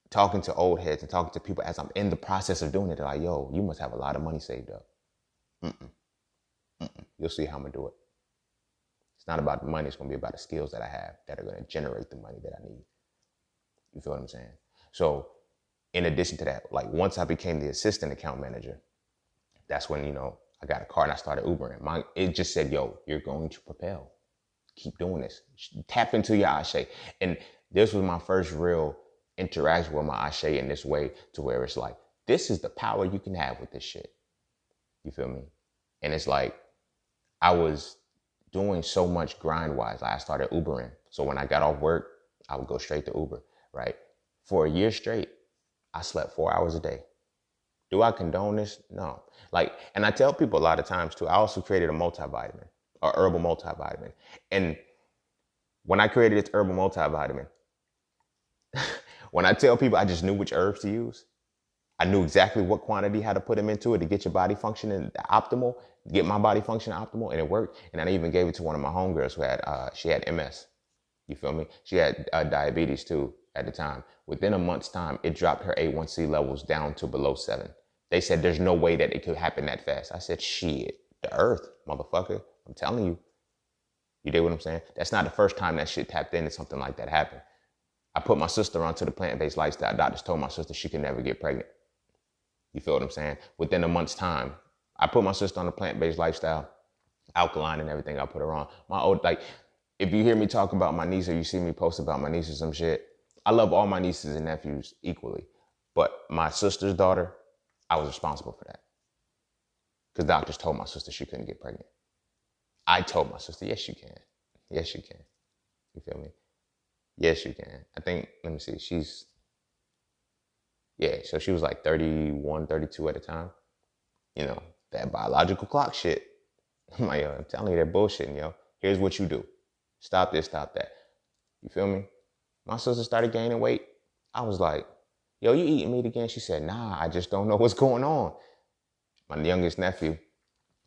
S1: talking to old heads and talking to people as I'm in the process of doing it, they're like, yo, you must have a lot of money saved up. You'll see how I'm going to do it. It's not about the money. It's going to be about the skills that I have that are going to generate the money that I need. You feel what I'm saying? So in addition to that, like once I became the assistant account manager, that's when, I got a car and I started Ubering. It just said, yo, you're going to propel. Keep doing this. Tap into your ashe. And this was my first real interaction with my ashe in this way, to where it's like, this is the power you can have with this shit. You feel me? And it's like, I was doing so much grind-wise. I started Ubering. So when I got off work, I would go straight to Uber, right? For a year straight, I slept 4 hours a day. Do I condone this? No. And I tell people a lot of times too, I also created a multivitamin, or herbal multivitamin. And when I created this herbal multivitamin, when I tell people I just knew which herbs to use, I knew exactly what quantity, how to put them into it to get your body functioning optimal, get my body functioning optimal, and it worked. And I even gave it to one of my homegirls who had, she had MS. You feel me? She had diabetes too at the time. Within a month's time, it dropped her A1C levels down to below 7. They said there's no way that it could happen that fast. I said, shit, the earth, motherfucker. I'm telling you. You dig what I'm saying? That's not the first time that shit tapped into something like that happened. I put my sister onto the plant-based lifestyle. Doctors told my sister she could never get pregnant. You feel what I'm saying? Within a month's time, I put my sister on the plant-based lifestyle, alkaline and everything I put her on. If you hear me talk about my niece or you see me post about my niece or some shit, I love all my nieces and nephews equally. But my sister's daughter, I was responsible for that. Because doctors told my sister she couldn't get pregnant. I told my sister, yes, you can. Yes, you can. You feel me? Yes, you can. I think, let me see, so she was like 31, 32 at the time. You know, that biological clock shit. I'm like, yo, I'm telling you, they're bullshitting, yo. Here's what you do. Stop this, stop that. You feel me? My sister started gaining weight. I was like, yo, you eating meat again? She said, nah, I just don't know what's going on. My youngest nephew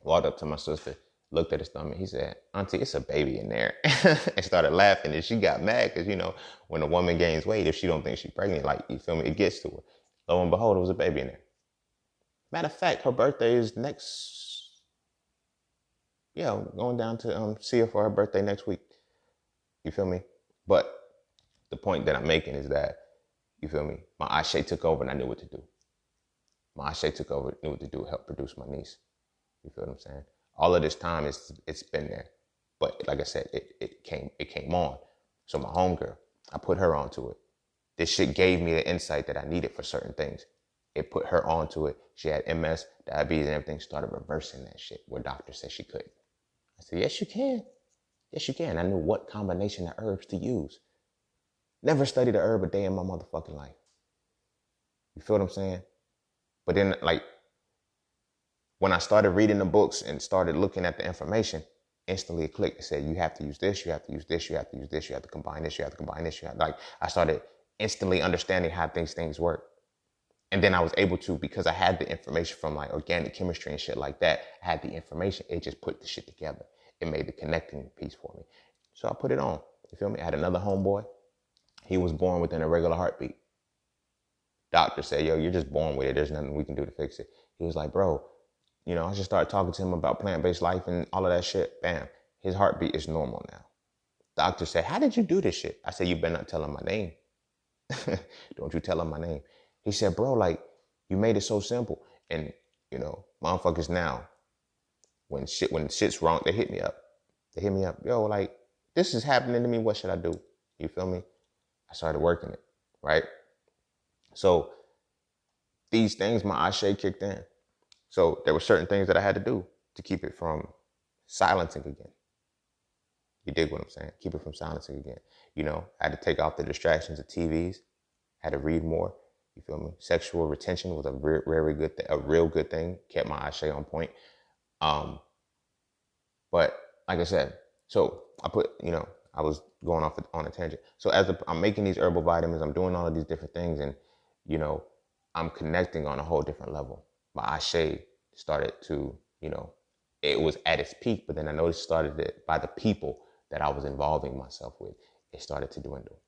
S1: walked up to my sister, looked at his stomach. He said, Auntie, it's a baby in there. And started laughing. And she got mad because, you know, when a woman gains weight, if she don't think she's pregnant, like, you feel me, it gets to her. Lo and behold, it was a baby in there. Matter of fact, her birthday is going down to see her for her birthday next week. You feel me? But the point that I'm making is that, you feel me, my Ashe took over and I knew what to do. My Ashe took over, knew what to do, help produce my niece. You feel what I'm saying? All of this time, it's been there. But like I said, it came on. So my homegirl, I put her onto it. This shit gave me the insight that I needed for certain things. It put her onto it. She had MS, diabetes, and everything. Started reversing that shit where doctors said she couldn't. I said, yes, you can. Yes, you can. I knew what combination of herbs to use. Never studied a herb a day in my motherfucking life. You feel what I'm saying? But then, like, when I started reading the books and started looking at the information, instantly it clicked. It said, you have to use this, you have to use this, you have to use this, you have to combine this, you have to combine this. I started instantly understanding how these things work. And then I was able to, because I had the information from like organic chemistry and shit like that, I had the information, it just put the shit together. It made the connecting piece for me. So I put it on. You feel me? I had another homeboy. He was born with an irregular heartbeat. Doctor said, yo, you're just born with it. There's nothing we can do to fix it. He was like, bro, you know, I just started talking to him about plant-based life and all of that shit. Bam. His heartbeat is normal now. Doctor said, how did you do this shit? I said, you better not tell him my name. Don't you tell him my name. He said, bro, like, you made it so simple. And, you know, motherfuckers now, when shit's wrong, they hit me up. They hit me up. Yo, like, this is happening to me. What should I do? You feel me? I started working it, right? So these things, my Ashe kicked in. So there were certain things that I had to do to keep it from silencing again. You dig what I'm saying? Keep it from silencing again. You know, I had to take off the distractions of TVs. Had to read more. You feel me? Sexual retention was a real good thing. Kept my Ashe on point. But like I said, so I was going off on a tangent. So I'm making these herbal vitamins, I'm doing all of these different things, and, you know, I'm connecting on a whole different level. My Ashe started to, you know, it was at its peak, but then I noticed started it by the people that I was involving myself with. It started to dwindle.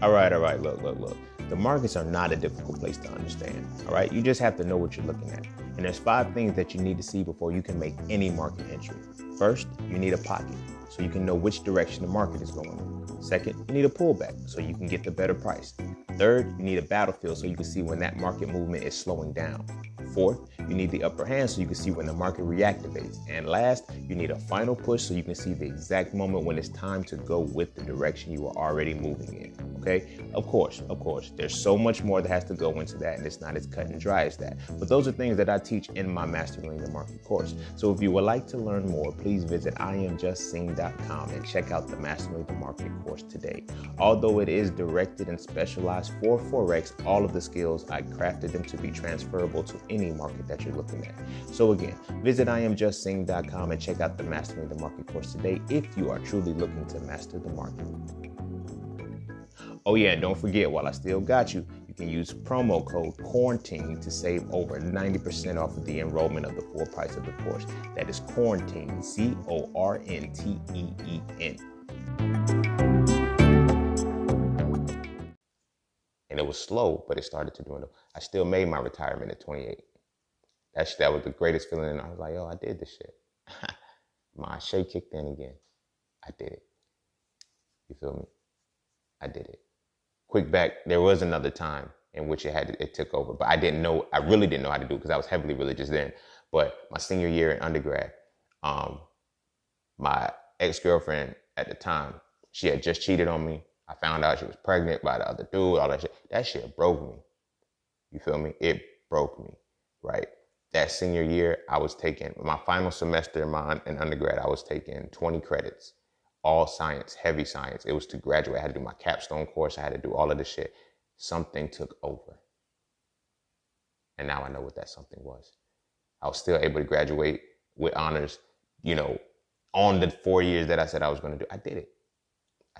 S1: All right, look. The markets are not a difficult place to understand, all right? You just have to know what you're looking at. And there's 5 things that you need to see before you can make any market entry. First, you need a pocket, so you can know which direction the market is going in. Second, you need a pullback, so you can get the better price. Third, you need a battlefield, so you can see when that market movement is slowing down. Fourth, you need the upper hand, so you can see when the market reactivates. And last, you need a final push, so you can see the exact moment when it's time to go with the direction you are already moving in, okay? Of course, there's so much more that has to go into that, and it's not as cut and dry as that. But those are things that I teach in my Mastering the Market course. So if you would like to learn more, please visit IamJustSing.com and check out the Mastering the Market course today. Although it is directed and specialized for Forex, all of the skills, I crafted them to be transferable to any market that you're looking at. So again, visit IamJustSing.com and check out the Mastering the Market course today if you are truly looking to master the market. Oh yeah, and don't forget, while I still got you, you can use promo code quarantine to save over 90% off of the enrollment of the full price of the course. That is quarantine, CORNTEEN. And it was slow, but it started to dwindle. I still made my retirement at 28. That was the greatest feeling. And I was like, yo, I did this shit. My shake kicked in again. I did it. You feel me? I did it. Quick back, there was another time in which it took over, but I really didn't know how to do it because I was heavily religious then. But my senior year in undergrad, my ex-girlfriend at the time, she had just cheated on me. I found out she was pregnant by the other dude, all that shit. That shit broke me. You feel me? It broke me, right? That senior year, I was taking, my final semester in undergrad, I was taking 20 credits, all science, heavy science. It was to graduate. I had to do my capstone course. I had to do all of this shit. Something took over. And now I know what that something was. I was still able to graduate with honors, on the 4 years that I said I was going to do. I did it.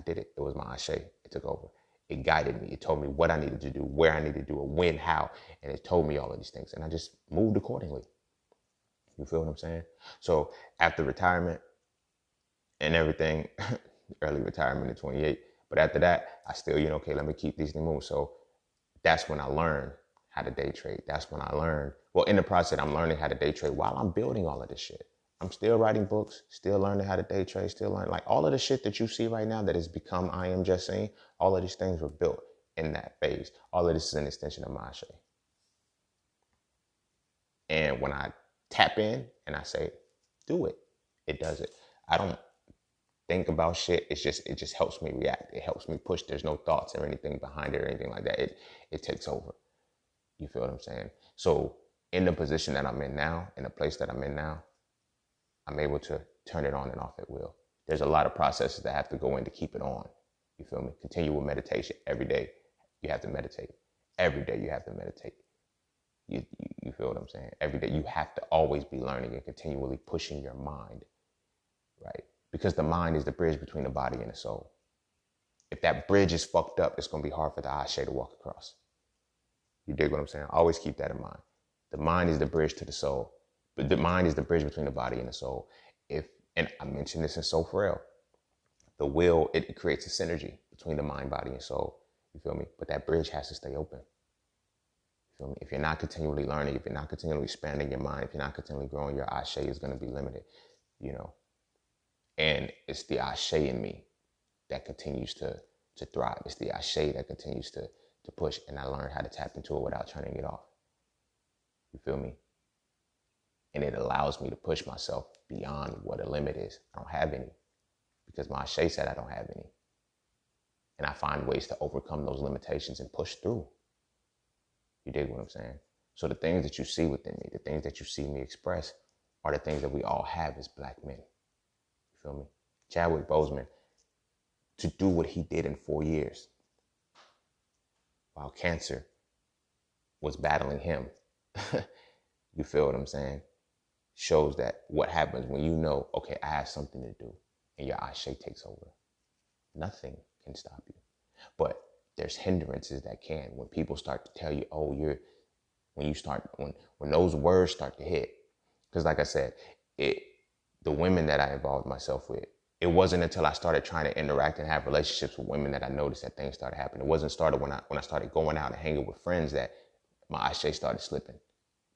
S1: It was my ashe. It took over. It guided me. It told me what I needed to do, where I needed to do it, when, how. And it told me all of these things. And I just moved accordingly. You feel what I'm saying? So after retirement and everything, early retirement at 28. But after that, I still, okay, let me keep these things moving. So that's when I learned how to day trade. That's when I learned, in the process, I'm learning how to day trade while I'm building all of this shit. I'm still writing books, still learning how to day trade, still learning. Like all of the shit that you see right now that has become I Am Just Saying, all of these things were built in that phase. All of this is an extension of my ashe. And when I tap in and I say, do it, it does it. I don't think about shit. It just helps me react. It helps me push. There's no thoughts or anything behind it or anything like that. It takes over. You feel what I'm saying? So in the position that I'm in now, in the place that I'm in now, I'm able to turn it on and off at will. There's a lot of processes that have to go in to keep it on. You feel me? Continue with meditation. Every day you have to meditate. Every day you have to meditate. You feel what I'm saying? Every day you have to always be learning and continually pushing your mind, right? Because the mind is the bridge between the body and the soul. If that bridge is fucked up, it's going to be hard for the ashe to walk across. You dig what I'm saying? Always keep that in mind. The mind is the bridge to the soul. But the mind is the bridge between the body and the soul. And I mentioned this in Soul for Real, the will, it creates a synergy between the mind, body, and soul. You feel me? But that bridge has to stay open. You feel me? If you're not continually learning, if you're not continually expanding your mind, if you're not continually growing, your ashe is going to be limited, And it's the ashe in me that continues to thrive. It's the ashe that continues to push. And I learned how to tap into it without turning it off. You feel me? And it allows me to push myself beyond what a limit is. I don't have any because my ashe said I don't have any. And I find ways to overcome those limitations and push through. You dig what I'm saying? So the things that you see within me, the things that you see me express are the things that we all have as Black men. You feel me? Chadwick Boseman, to do what he did in 4 years while cancer was battling him. You feel what I'm saying? Shows that what happens when you know, okay, I have something to do and your ashe takes over. Nothing can stop you. But there's hindrances that can. When people start to tell you, when those words start to hit. Because like I said, the women that I involved myself with, it wasn't until I started trying to interact and have relationships with women that I noticed that things started happening. It wasn't started when I started going out and hanging with friends that my ashe started slipping.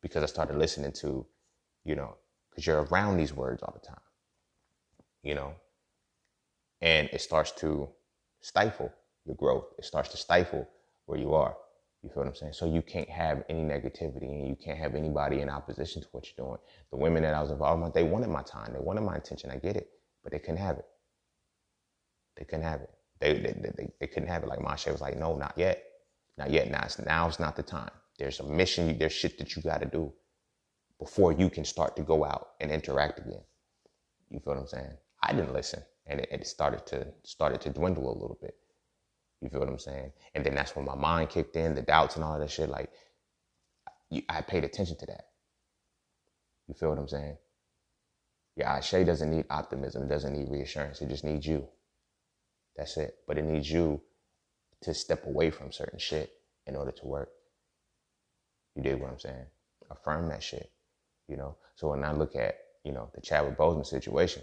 S1: Because I started listening to, because you're around these words all the time, and it starts to stifle your growth. It starts to stifle where you are. You feel what I'm saying? So you can't have any negativity and you can't have anybody in opposition to what you're doing. The women that I was involved with, they wanted my time. They wanted my attention. I get it, but they couldn't have it. They couldn't have it. They couldn't have it. Like my ashe was like, no, not yet. Not yet. Now's not the time. There's a mission. There's shit that you got to do before you can start to go out and interact again. You feel what I'm saying? I didn't listen, and it started to dwindle a little bit. You feel what I'm saying? And then that's when my mind kicked in, the doubts and all of that shit. Like, I paid attention to that. You feel what I'm saying? Your ashe doesn't need optimism. It doesn't need reassurance. It just needs you. That's it. But it needs you to step away from certain shit in order to work. You dig what I'm saying? Affirm that shit, you know? So when I look at, the Chadwick Boseman situation,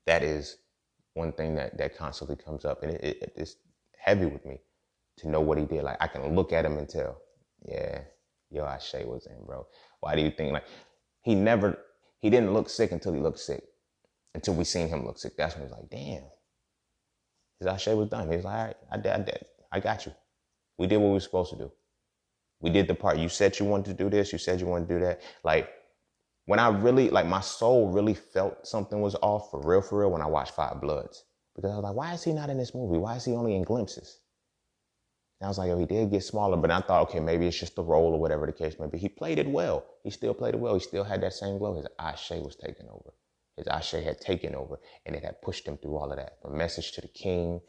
S1: that is one thing that constantly comes up, and it's heavy with me to know what he did. Like, I can look at him and tell, yeah, yo, Ashe was in, bro. Why do you think, like, he didn't look sick until he looked sick, until we seen him look sick. That's when he was like, damn, his Ashe was done. He was like, all right, I did. I got you. We did what we were supposed to do. We did the part. You said you wanted to do this. You said you wanted to do that. Like, when I really, like, my soul really felt something was off for real, when I watched Five Bloods. Because I was like, why is he not in this movie? Why is he only in glimpses? And I was like, oh, he did get smaller. But I thought, okay, maybe it's just the role or whatever the case may be. He played it well. He still played it well. He still had that same glow. His Ashe was taking over. His Ashe had taken over. And it had pushed him through all of that. From Message to the King,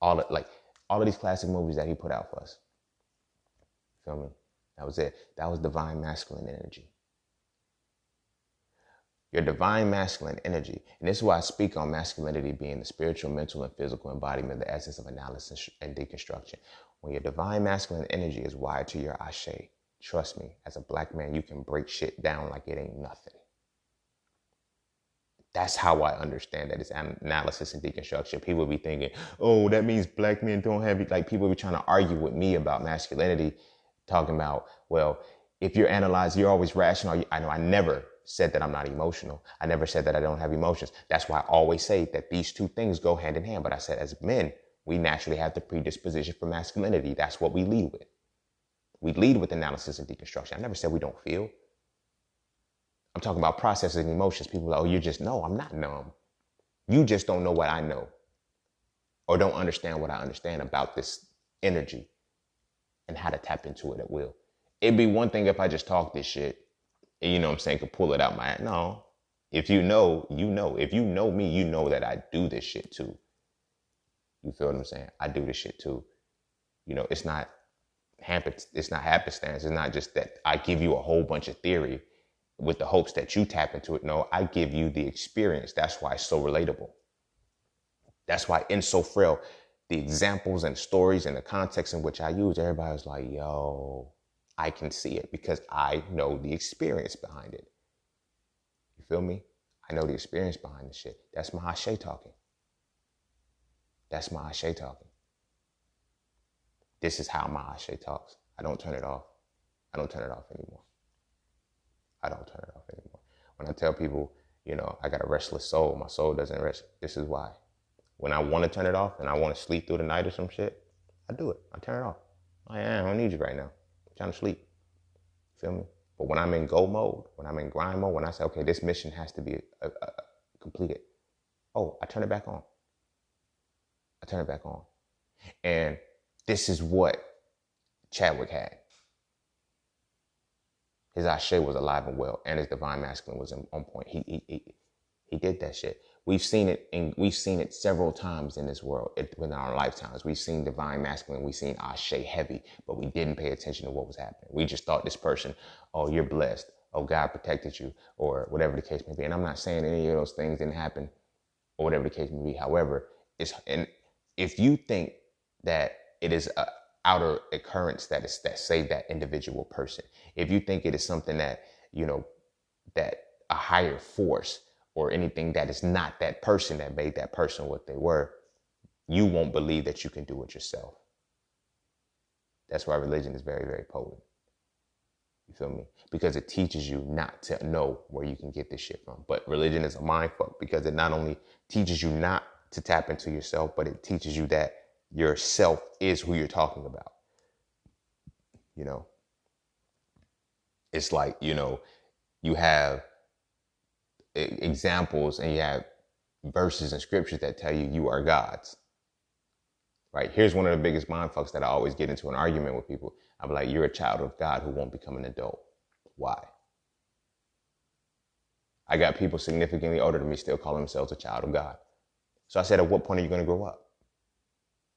S1: all of these classic movies that he put out for us. Feel me? That was it. That was divine masculine energy. Your divine masculine energy. And this is why I speak on masculinity being the spiritual, mental, and physical embodiment of the essence of analysis and deconstruction. When your divine masculine energy is wired to your Ashe, trust me, as a black man, you can break shit down like it ain't nothing. That's how I understand that it's analysis and deconstruction. People be thinking, oh, that means black men don't have it. Like, people be trying to argue with me about masculinity, talking about, well, if you're analyzing, you're always rational. I know I never said that I'm not emotional. I never said that I don't have emotions. That's why I always say that these two things go hand in hand. But I said, as men, we naturally have the predisposition for masculinity. That's what we lead with. We lead with analysis and deconstruction. I never said we don't feel. I'm talking about processes and emotions. People are like, oh, you just know. I'm not numb. You just don't know what I know, or don't understand what I understand about this energy and how to tap into it at will. It'd be one thing if I just talk this shit and, you know what I'm saying, could pull it out my ass. No. If you know, you know. If you know me, you know that I do this shit too. You feel what I'm saying? I do this shit too. It's not happenstance. It's not just that I give you a whole bunch of theory with the hopes that you tap into it. No, I give you the experience. That's why it's so relatable. That's why in So Frail, the examples and stories and the context in which I use, everybody was like, yo, I can see it because I know the experience behind it. You feel me? I know the experience behind the shit. That's my Ashe talking. That's my Ashe talking. This is how my Ashe talks. I don't turn it off. I don't turn it off anymore. I don't turn it off anymore. When I tell people, I got a restless soul, my soul doesn't rest. This is why. When I want to turn it off and I want to sleep through the night or some shit, I do it. I turn it off. I don't need you right now. I'm trying to sleep. Feel me? But when I'm in go mode, when I'm in grind mode, when I say, okay, this mission has to be completed, I turn it back on. I turn it back on. And this is what Chadwick had. His Ashe was alive and well, and his divine masculine was on point. He did that shit. We've seen it several times in this world within our lifetimes. We've seen divine masculine, we've seen Ashe heavy, but we didn't pay attention to what was happening. We just thought this person, oh, you're blessed. Oh, God protected you, or whatever the case may be. And I'm not saying any of those things didn't happen, or whatever the case may be. However, if you think that it is a outer occurrence that saved that individual person, if you think it is something that, that a higher force or anything that is not that person that made that person what they were, you won't believe that you can do it yourself. That's why religion is very, very potent. You feel me? Because it teaches you not to know where you can get this shit from. But religion is a mind fuck because it not only teaches you not to tap into yourself, but it teaches you that yourself is who you're talking about. It's like, you have examples and you have verses and scriptures that tell you are gods. Right? Here's one of the biggest mind fucks that I always get into an argument with people. I'm like, you're a child of God who won't become an adult. Why? I got people significantly older than me still calling themselves a child of God. So I said, at what point are you going to grow up?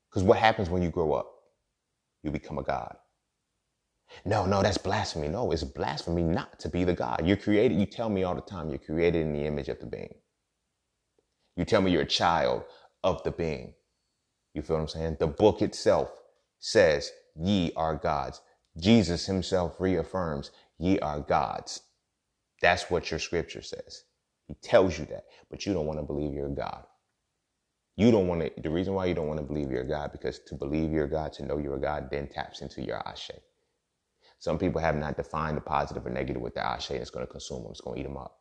S1: Because what happens when you grow up? You become a God. No, that's blasphemy. No, it's blasphemy not to be the God. You're created. You tell me all the time, you're created in the image of the being. You tell me you're a child of the being. You feel what I'm saying? The book itself says ye are gods. Jesus himself reaffirms, ye are gods. That's what your scripture says. He tells you that, but you don't want to believe you're God. You don't want to, the reason why you don't want to believe you're God, because to believe you're God, to know you're God, then taps into your ashe. Some people have not defined the positive or negative with their ashe, and it's going to consume them. It's going to eat them up.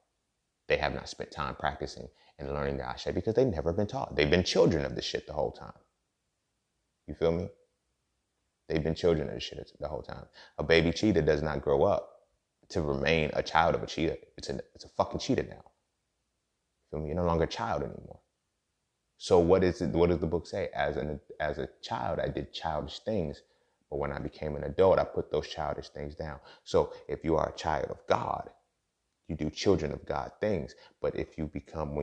S1: They have not spent time practicing and learning their ashe because they've never been taught. They've been children of this shit the whole time. You feel me? They've been children of this shit the whole time. A baby cheetah does not grow up to remain a child of a cheetah. It's a fucking cheetah now. You feel me? You're no longer a child anymore. So what does the book say? As a child, I did childish things, but when I became an adult, I put those childish things down. So if you are a child of God, you do children of God things. But when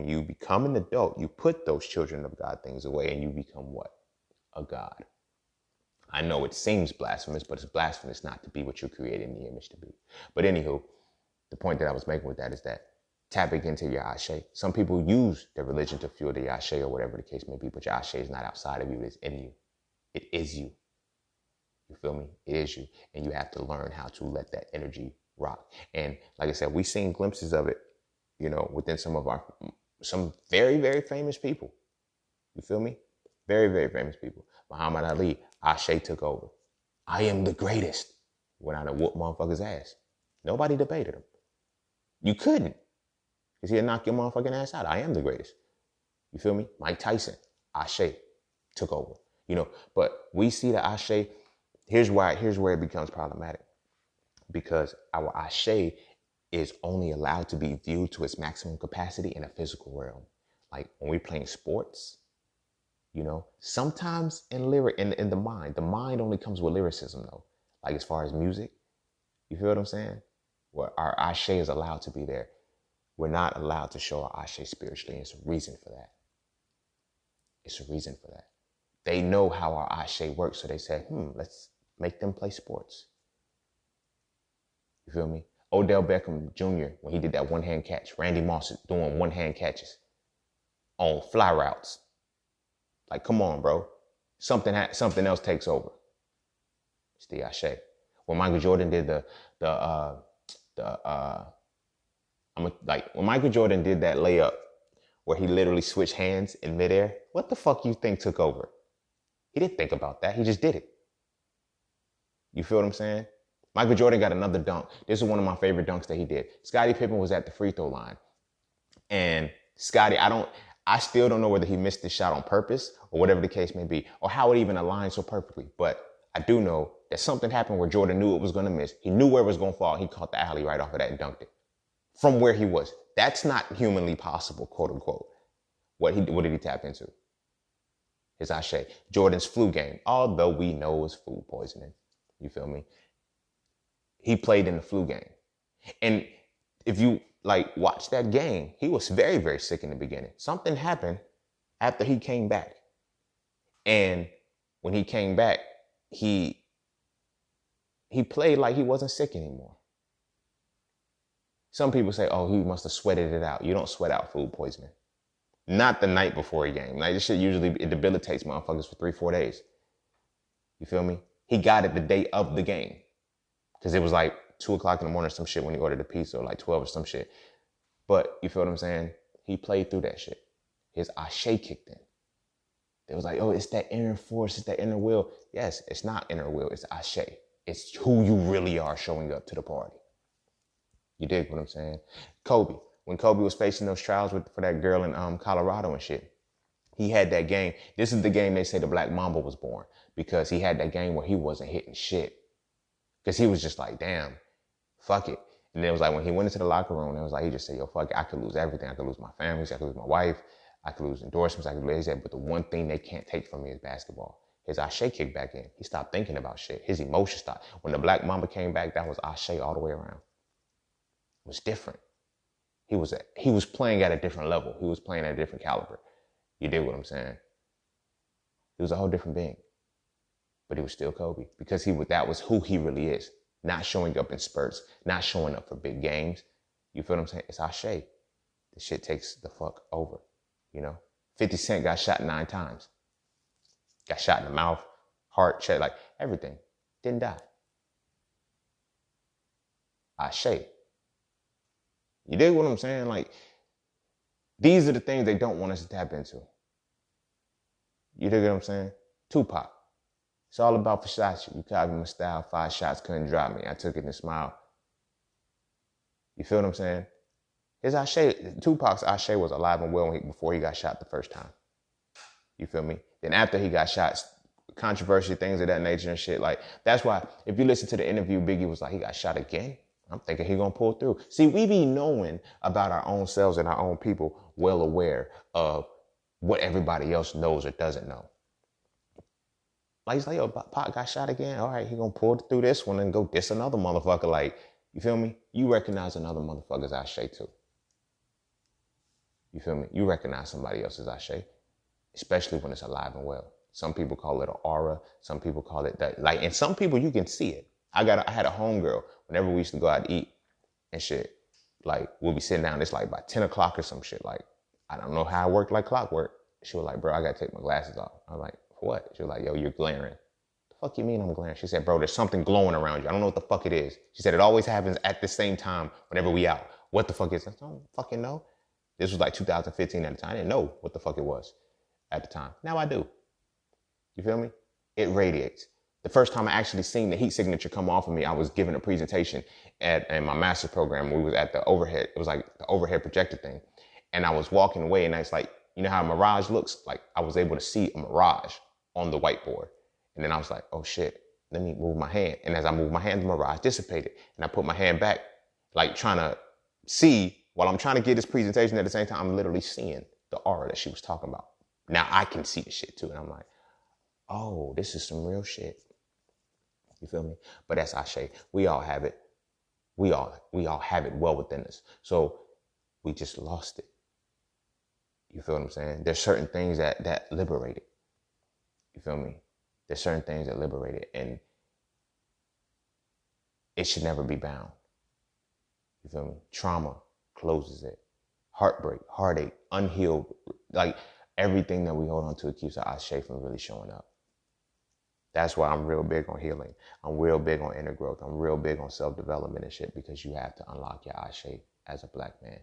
S1: you become an adult, you put those children of God things away and you become what? A God. I know it seems blasphemous, but it's blasphemous not to be what you created in the image to be. But anywho, the point that I was making with that is that tapping into your ashe. Some people use their religion to fuel their ashe or whatever the case may be, but your ashe is not outside of you, it is in you. It is you. You feel me? It is you. And you have to learn how to let that energy rock. And like I said, we've seen glimpses of it, within some very, very famous people. You feel me? Very, very famous people. Muhammad Ali, ashe took over. I am the greatest. Went out and whooped motherfuckers' ass. Nobody debated him. You couldn't. Because he'll knock your motherfucking ass out. I am the greatest. You feel me? Mike Tyson, ashe, took over. But we see the ashe. Here's where it becomes problematic. Because our ashe is only allowed to be viewed to its maximum capacity in a physical realm. Like when we're playing sports, sometimes in the mind only comes with lyricism though. Like as far as music, you feel what I'm saying? Where our ashe is allowed to be there. We're not allowed to show our ashe spiritually. And it's a reason for that. They know how our ashe works. So they said, let's make them play sports. You feel me? Odell Beckham Jr., when he did that one-hand catch. Randy Moss doing one-hand catches on fly routes. Like, come on, bro. Something else takes over. It's the ashe. When Michael Jordan did when Michael Jordan did that layup where he literally switched hands in midair, what the fuck you think took over? He didn't think about that. He just did it. You feel what I'm saying? Michael Jordan got another dunk. This is one of my favorite dunks that he did. Scottie Pippen was at the free throw line. And Scottie, I still don't know whether he missed the shot on purpose or whatever the case may be, or how it even aligned so perfectly. But I do know that something happened where Jordan knew it was going to miss. He knew where it was going to fall. He caught the alley right off of that and dunked it from where he was. That's not humanly possible, quote unquote. What did he tap into? His ashe. Jordan's flu game, although we know it was food poisoning. You feel me? He played in the flu game. And if you watch that game, he was very, very sick in the beginning. Something happened after he came back. And when he came back, he played like he wasn't sick anymore. Some people say, oh, he must have sweated it out. You don't sweat out food poisoning. Not the night before a game. Like this shit it debilitates motherfuckers for 3-4 days. You feel me? He got it the day of the game. Because it was 2:00 in the morning or some shit when he ordered the pizza, or 12 or some shit. But you feel what I'm saying? He played through that shit. His ashe kicked in. It was oh, it's that inner force, it's that inner will. Yes, it's not inner will, it's ashe. It's who you really are showing up to the party. You dig what I'm saying? Kobe, when Kobe was facing those trials for that girl in Colorado and shit, he had that game. This is the game they say the Black Mamba was born, because he had that game where he wasn't hitting shit. Because he was just damn, fuck it. And then it was when he went into the locker room, it was he just said, yo, fuck it. I could lose everything. I could lose my family. I could lose my wife. I could lose endorsements. I could lose that. But the one thing they can't take from me is basketball. His ashe kicked back in. He stopped thinking about shit. His emotions stopped. When the Black Mamba came back, that was ashe all the way around. It was different. He was playing at a different level. He was playing at a different caliber. You dig what I'm saying? He was a whole different being. But he was still Kobe, because that was who he really is. Not showing up in spurts, not showing up for big games. You feel what I'm saying? It's ashe. The shit takes the fuck over, 50 Cent got shot 9 times. Got shot in the mouth, heart, chest, everything. didn't die. Ashe. You dig what I'm saying? Like, these are the things they don't want us to tap into. You dig what I'm saying? Tupac. It's all about Versace. You copied my style, 5 shots couldn't drop me. I took it and smiled. You feel what I'm saying? Tupac's Ashe was alive and well before he got shot the first time. You feel me? Then after he got shot, controversy, things of that nature and shit. Like, that's why if you listen to the interview, Biggie was like, he got shot again? I'm thinking he gonna pull through. See, we be knowing about our own selves and our own people, well aware of what everybody else knows or doesn't know. Like, he's like, yo, Pac got shot again? All right, he gonna pull through this one and go diss another motherfucker. Like, you feel me? You recognize another motherfucker's Ashe too. You feel me? You recognize somebody else's Ashe, especially when it's alive and well. Some people call it an aura. Some people call it that. Like, and some people you can see it. I had a homegirl. Whenever we used to go out to eat and shit, like, we'll be sitting down. It's like by 10 o'clock or some shit. Like, I don't know how I worked like clockwork. She was like, bro, I gotta take my glasses off. I was like, for what? She was like, yo, you're glaring. The fuck you mean I'm glaring? She said, bro, there's something glowing around you. I don't know what the fuck it is. She said, it always happens at the same time whenever we out. What the fuck is it? I don't fucking know. This was like 2015 at the time. I didn't know what the fuck it was at the time. Now I do. You feel me? It radiates. The first time I actually seen the heat signature come off of me, I was giving a presentation in my master's program. We was at the overhead. It was like the overhead projector thing. And I was walking away and it's like, you know how a mirage looks? Like, I was able to see a mirage on the whiteboard. And then I was like, oh shit, let me move my hand. And as I moved my hand, the mirage dissipated. And I put my hand back, like trying to see, while I'm trying to get this presentation at the same time, I'm literally seeing the aura that she was talking about. Now I can see the shit too. And I'm like, oh, this is some real shit. You feel me? But that's Ashe. We all have it. We all have it well within us. So we just lost it. You feel what I'm saying? There's certain things that liberate it. You feel me? There's certain things that liberate it, and it should never be bound. You feel me? Trauma closes it. Heartbreak, heartache, unhealed, like everything that we hold on to keeps our Ashe from really showing up. That's why I'm real big on healing. I'm real big on inner growth. I'm real big on self-development and shit, because you have to unlock your Ashe as a black man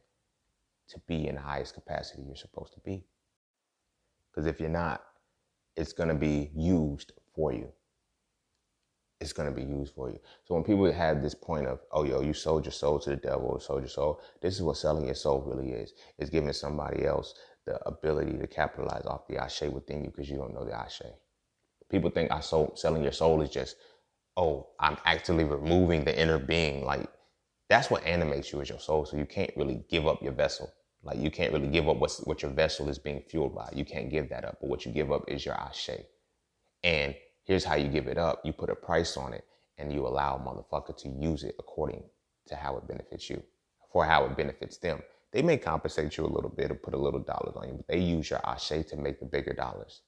S1: to be in the highest capacity you're supposed to be. Because if you're not, it's going to be used for you. It's going to be used for you. So when people have this point of, oh, yo, you sold your soul to the devil or sold your soul, this is what selling your soul really is. It's giving somebody else the ability to capitalize off the Ashe within you because you don't know the Ashe. People think selling your soul is just, oh, I'm actually removing the inner being. Like, that's what animates you as your soul. So you can't really give up your vessel. Like, you can't really give up what your vessel is being fueled by. You can't give that up. But what you give up is your Ashe. And here's how you give it up. You put a price on it and you allow a motherfucker to use it according to how it benefits you, for how it benefits them. They may compensate you a little bit or put a little dollars on you, but they use your Ashe to make the bigger dollars.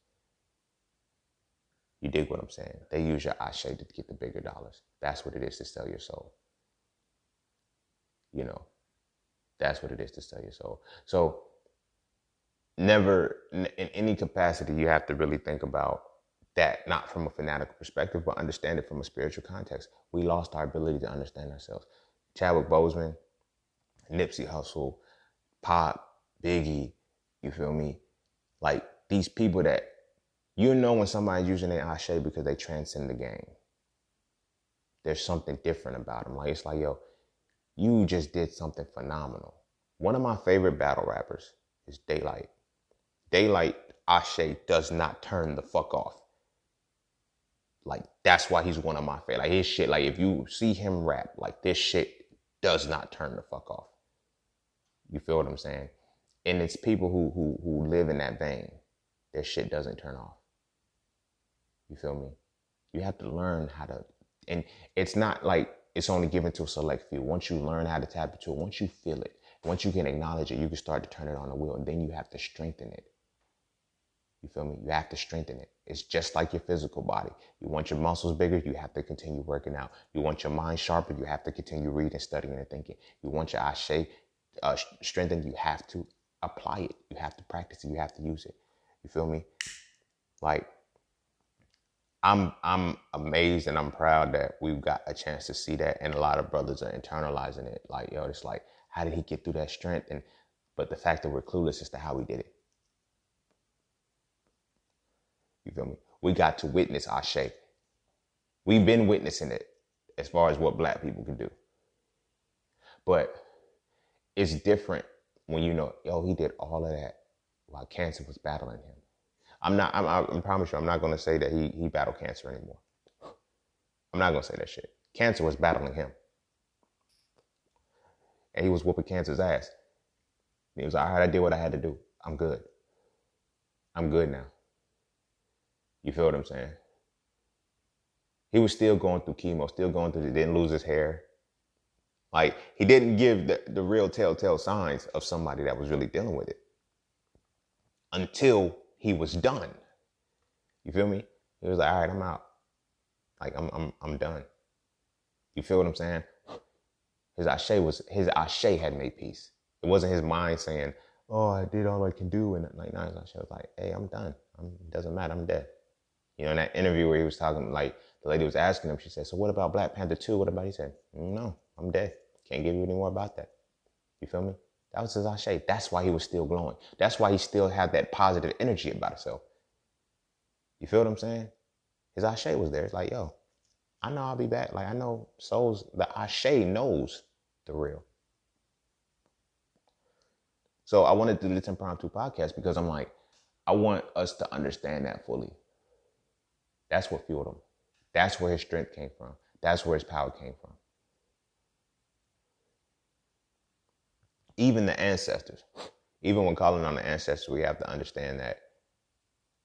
S1: You dig what I'm saying? They use your Ashe to get the bigger dollars. That's what it is to sell your soul. You know, that's what it is to sell your soul. So never, in any capacity, you have to really think about that, not from a fanatical perspective, but understand it from a spiritual context. We lost our ability to understand ourselves. Chadwick Boseman, Nipsey Hussle, Pop, Biggie, you feel me? Like, these people that, you know when somebody's using their Ashe because they transcend the game. There's something different about them. Like, it's like, yo, you just did something phenomenal. One of my favorite battle rappers is Daylight. Daylight Ashe does not turn the fuck off. Like, that's why he's one of my favorite. Like, his shit, like, if you see him rap, like, this shit does not turn the fuck off. You feel what I'm saying? And it's people who live in that vein. Their shit doesn't turn off. You feel me? You have to learn how to, and it's not like it's only given to a select few. Once you learn how to tap into it, once you feel it, once you can acknowledge it, you can start to turn it on the wheel, and then you have to strengthen it. You feel me? You have to strengthen it. It's just like your physical body. You want your muscles bigger, you have to continue working out. You want your mind sharper, you have to continue reading, studying, and thinking. You want your Ashe strengthened, you have to apply it. You have to practice it. You have to use it. You feel me? Like, I'm amazed and I'm proud that we've got a chance to see that, and a lot of brothers are internalizing it. Like, yo, it's like, how did he get through that strength? But the fact that we're clueless as to how he did it. You feel me? We got to witness Ashe. We've been witnessing it as far as what black people can do. But it's different when you know, yo, he did all of that while cancer was battling him. I promise you, I'm not going to say that he battled cancer anymore. I'm not going to say that shit. Cancer was battling him. And he was whooping cancer's ass. And he was like, all right, I did what I had to do. I'm good. I'm good now. You feel what I'm saying? He was still going through chemo, still going through it. Didn't lose his hair. Like, he didn't give the real telltale signs of somebody that was really dealing with it until he was done. You feel me? He was like, all right, I'm out. Like, I'm done. You feel what I'm saying? His Ashe had made peace. It wasn't his mind saying, oh, I did all I can do. And like, no, his Ashe was like, hey, I'm done. It doesn't matter. I'm dead. You know, in that interview where he was talking, like, the lady was asking him, she said, so what about Black Panther 2? What about, he said, no, I'm dead. Can't give you any more about that. You feel me? That was his Ashe. That's why he was still glowing. That's why he still had that positive energy about himself. You feel what I'm saying? His Ashe was there. It's like, yo, I know I'll be back. Like, I know the Ashe knows the real. So I wanted to do this Impromptu podcast because I'm like, I want us to understand that fully. That's what fueled him. That's where his strength came from. That's where his power came from. Even the ancestors, even when calling on the ancestors, we have to understand that,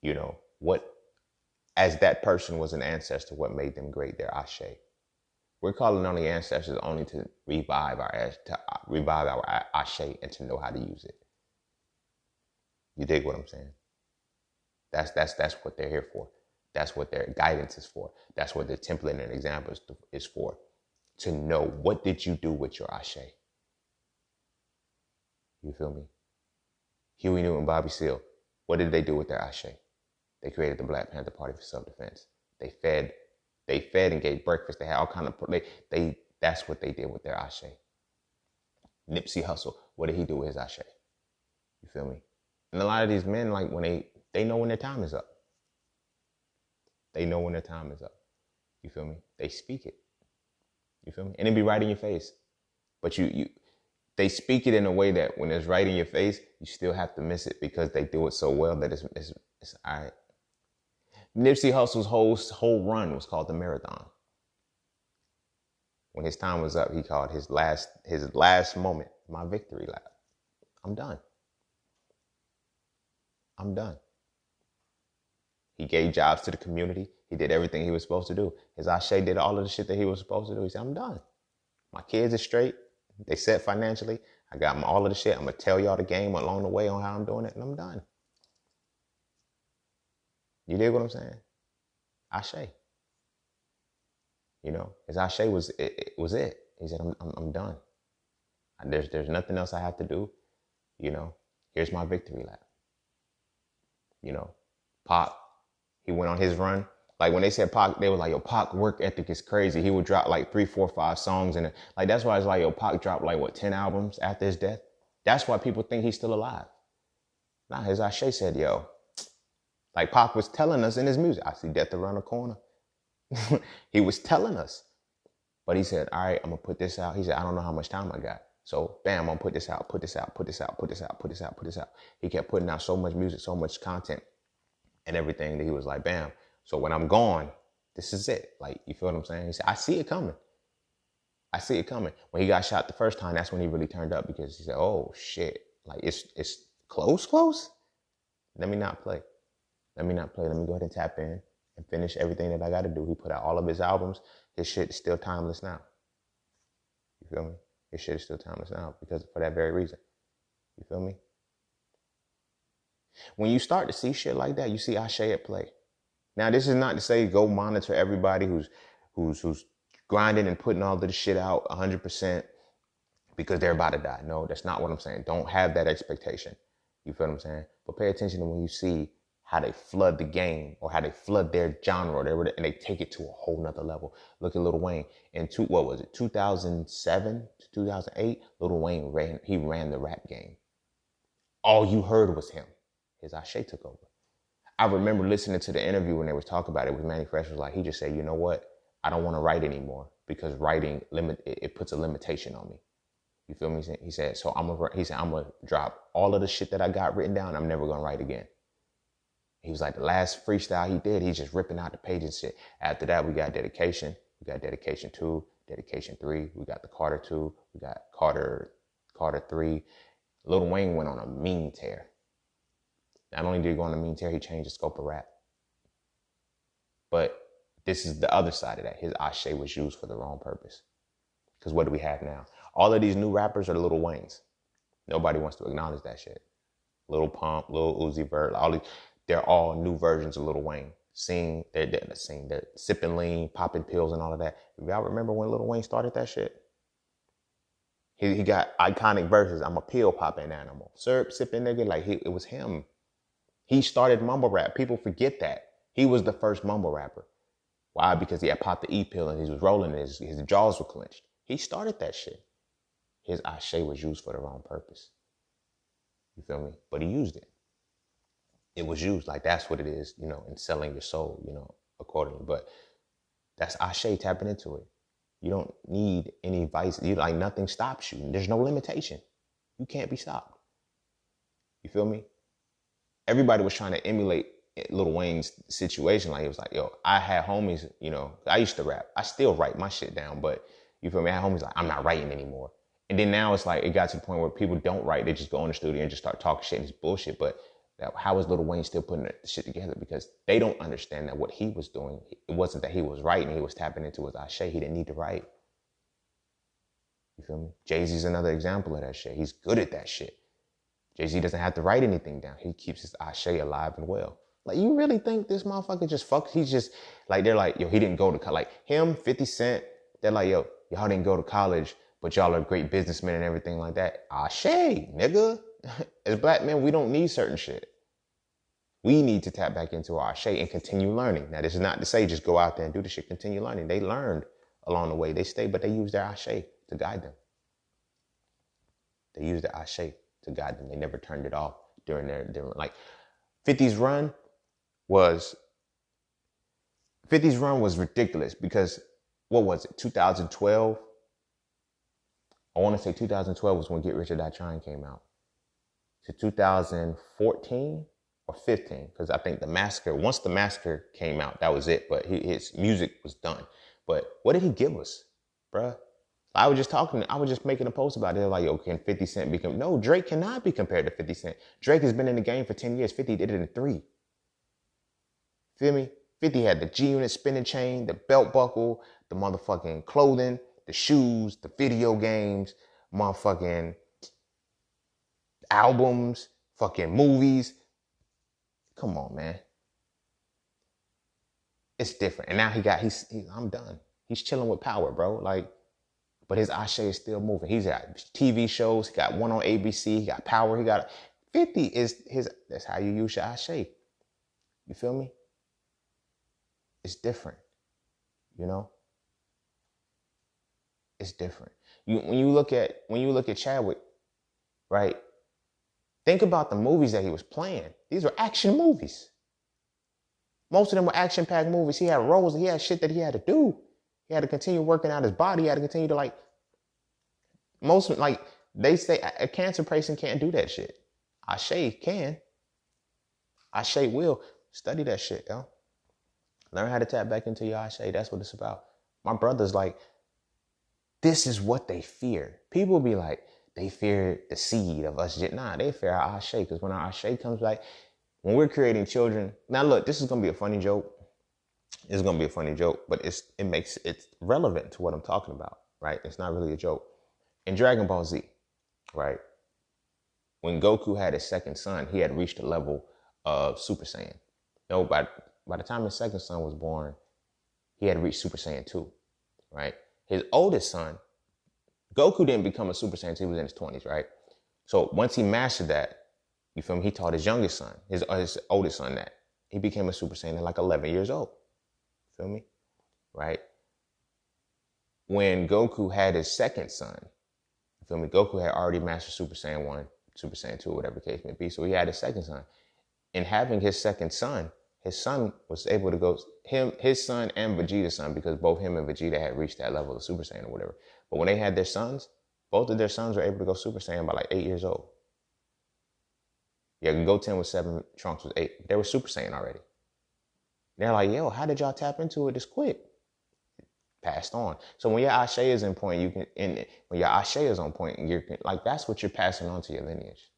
S1: you know, as that person was an ancestor, what made them great, their Ashe. We're calling on the ancestors only to revive our Ashe and to know how to use it. You dig what I'm saying? That's what they're here for. That's what their guidance is for. That's what the template and example is for. To know, what did you do with your Ashe? You feel me? Huey Newton, Bobby Seale, what did they do with their Ashe? They created the Black Panther Party for self-defense. They fed and gave breakfast. They had all kind of, that's what they did with their Ashe. Nipsey Hussle, what did he do with his Ashe? You feel me? And a lot of these men, like, when they know when their time is up. They know when their time is up. You feel me? They speak it. You feel me? And it be right in your face. But they speak it in a way that when it's right in your face, you still have to miss it because they do it so well that it's all right. Nipsey Hussle's whole run was called the Marathon. When his time was up, he called his last moment my victory lap. I'm done. I'm done. He gave jobs to the community. He did everything he was supposed to do. His Ashe did all of the shit that he was supposed to do. He said, I'm done. My kids are straight. They set financially. I got them all of the shit. I'm going to tell y'all the game along the way on how I'm doing it, and I'm done. You dig what I'm saying? Ashe. You know, his Ashe was it. He said, I'm done. There's nothing else I have to do. You know, here's my victory lap. You know, Pac, he went on his run. Like, when they said Pac, they were like, yo, Pac work ethic is crazy. He would drop like 3, 4, 5 songs. And like, that's why it's like, yo, Pac dropped like, 10 albums after his death? That's why people think he's still alive. Nah, his Ashe said, yo, like Pac was telling us in his music, I see death around the corner. He was telling us. But he said, all right, I'm going to put this out. He said, I don't know how much time I got. So, bam, I'm going to put this out, put this out, put this out, put this out, put this out, put this out. He kept putting out so much music, so much content and everything that he was like, bam. So when I'm gone, this is it. Like, you feel what I'm saying? He said, I see it coming. I see it coming. When he got shot the first time, that's when he really turned up, because he said, oh, shit. Like, it's close. Let me not play. Let me go ahead and tap in and finish everything that I got to do. He put out all of his albums. His shit is still timeless now. You feel me? His shit is still timeless now for that very reason. You feel me? When you start to see shit like that, you see Ashe at play. Now, this is not to say go monitor everybody who's grinding and putting all of the shit out 100% because they're about to die. No, that's not what I'm saying. Don't have that expectation. You feel what I'm saying? But pay attention to when you see how they flood the game or how they flood their genre or whatever, and they take it to a whole nother level. Look at Lil Wayne in 2007 to 2008. Lil Wayne ran the rap game. All you heard was him. His Ashe took over. I remember listening to the interview when they was talking about it with Manny Fresh. Was like, he just said, you know what? I don't want to write anymore because writing it puts a limitation on me. You feel me? He said, so I'm gonna drop all of the shit that I got written down. I'm never gonna write again. He was like, the last freestyle he did, he's just ripping out the page and shit. After that, we got Dedication. We got Dedication 2, Dedication 3. We got the Carter 2. We got Carter 3. Lil Wayne went on a mean tear. Not only did he go on a mean tear, he changed the scope of rap. But this is the other side of that. His Ashe was used for the wrong purpose. Because what do we have now? All of these new rappers are Lil Waynes. Nobody wants to acknowledge that shit. Lil Pump, Lil Uzi Vert, they're all new versions of Lil Wayne. They're sipping lean, popping pills and all of that. Y'all remember when Lil Wayne started that shit? He got iconic verses. I'm a pill popping animal. Syrup sipping nigga, it was him. He started mumble rap. People forget that. He was the first mumble rapper. Why? Because he had popped the E-pill and he was rolling and his jaws were clenched. He started that shit. His Ashe was used for the wrong purpose. You feel me? But he used it. It was used like that's what it is, in selling your soul, accordingly. But that's Ashe, tapping into it. You don't need any vice. Nothing stops you. There's no limitation. You can't be stopped. You feel me? Everybody was trying to emulate Lil Wayne's situation. It was like, yo, I had homies, I used to rap. I still write my shit down, but you feel me? I had homies I'm not writing anymore. And then now it's it got to the point where people don't write. They just go in the studio and just start talking shit and it's bullshit. But how is Lil Wayne still putting the shit together? Because they don't understand that what he was doing, it wasn't that he was writing. He was tapping into his Ashe. He didn't need to write. You feel me? Jay-Z's another example of that shit. He's good at that shit. Jay-Z doesn't have to write anything down. He keeps his Ashe alive and well. You really think this motherfucker just fucks? He's just they're like, yo, he didn't go to college. Him, 50 Cent, they're like, yo, y'all didn't go to college, but y'all are great businessmen and everything like that. Ashe, nigga. As black men, we don't need certain shit. We need to tap back into our Ashe and continue learning. Now, this is not to say just go out there and do the shit. Continue learning. They learned along the way. They stayed, but they used their Ashe to guide them. They used their Ashe to guide them. They never turned it off during their 50's run was ridiculous because what was it? 2012. I want to say 2012 was when Get Rich or Die Trying came out. To 2014 or 15, because I think once the Massacre came out, that was it. But his music was done. But what did he give us, bruh? I was just making a post about it. Like, yo, can 50 Cent become? No, Drake cannot be compared to 50 Cent. Drake has been in the game for 10 years. 50 did it in 3. Feel me? 50 had the G-Unit spinning chain, the belt buckle, the motherfucking clothing, the shoes, the video games, motherfucking albums, fucking movies. Come on, man. It's different. And now I'm done. He's chilling with Power, bro. But his Ashe is still moving. He's got TV shows. He got one on ABC. He got Power. 50 is that's how you use your Ashe. You feel me? It's different. It's different. When you look at Chadwick, right? Think about the movies that he was playing. These were action movies. Most of them were action-packed movies. He had roles. He had shit that he had to do. He had to continue working out his body. He had to continue to they say a cancer patient can't do that shit. Ashe can. Ashe will. Study that shit, yo. Learn how to tap back into your Ashe. That's what it's about. My brother's this is what they fear. People be like, they fear the seed of us. Nah, they fear our Ashe. Because when our Ashe comes back, when we're creating children. Now, look, this is going to be a funny joke. It's going to be a funny joke, but it's relevant to what I'm talking about, right? It's not really a joke. In Dragon Ball Z, right? When Goku had his second son, he had reached a level of Super Saiyan. No, by the time his second son was born, he had reached Super Saiyan 2, right? His oldest son, Goku didn't become a Super Saiyan until he was in his 20s, right? So once he mastered that, you feel me? He taught his youngest son, his oldest son that. He became a Super Saiyan at like 11 years old. Feel me? Right? When Goku had his second son, feel me? Goku had already mastered Super Saiyan 1, Super Saiyan 2, whatever the case may be. So he had his second son. In having his second son, his son was able to go, his son and Vegeta's son, because both him and Vegeta had reached that level of Super Saiyan or whatever. But when they had their sons, both of their sons were able to go Super Saiyan by like 8 years old. Yeah, Goten was 7, Trunks was 8. They were Super Saiyan already. They're like, yo, how did y'all tap into it this quick? Passed on. So when your Ashe is in point, you can, and when your Ashe is on point, you're like, that's what you're passing on to your lineage.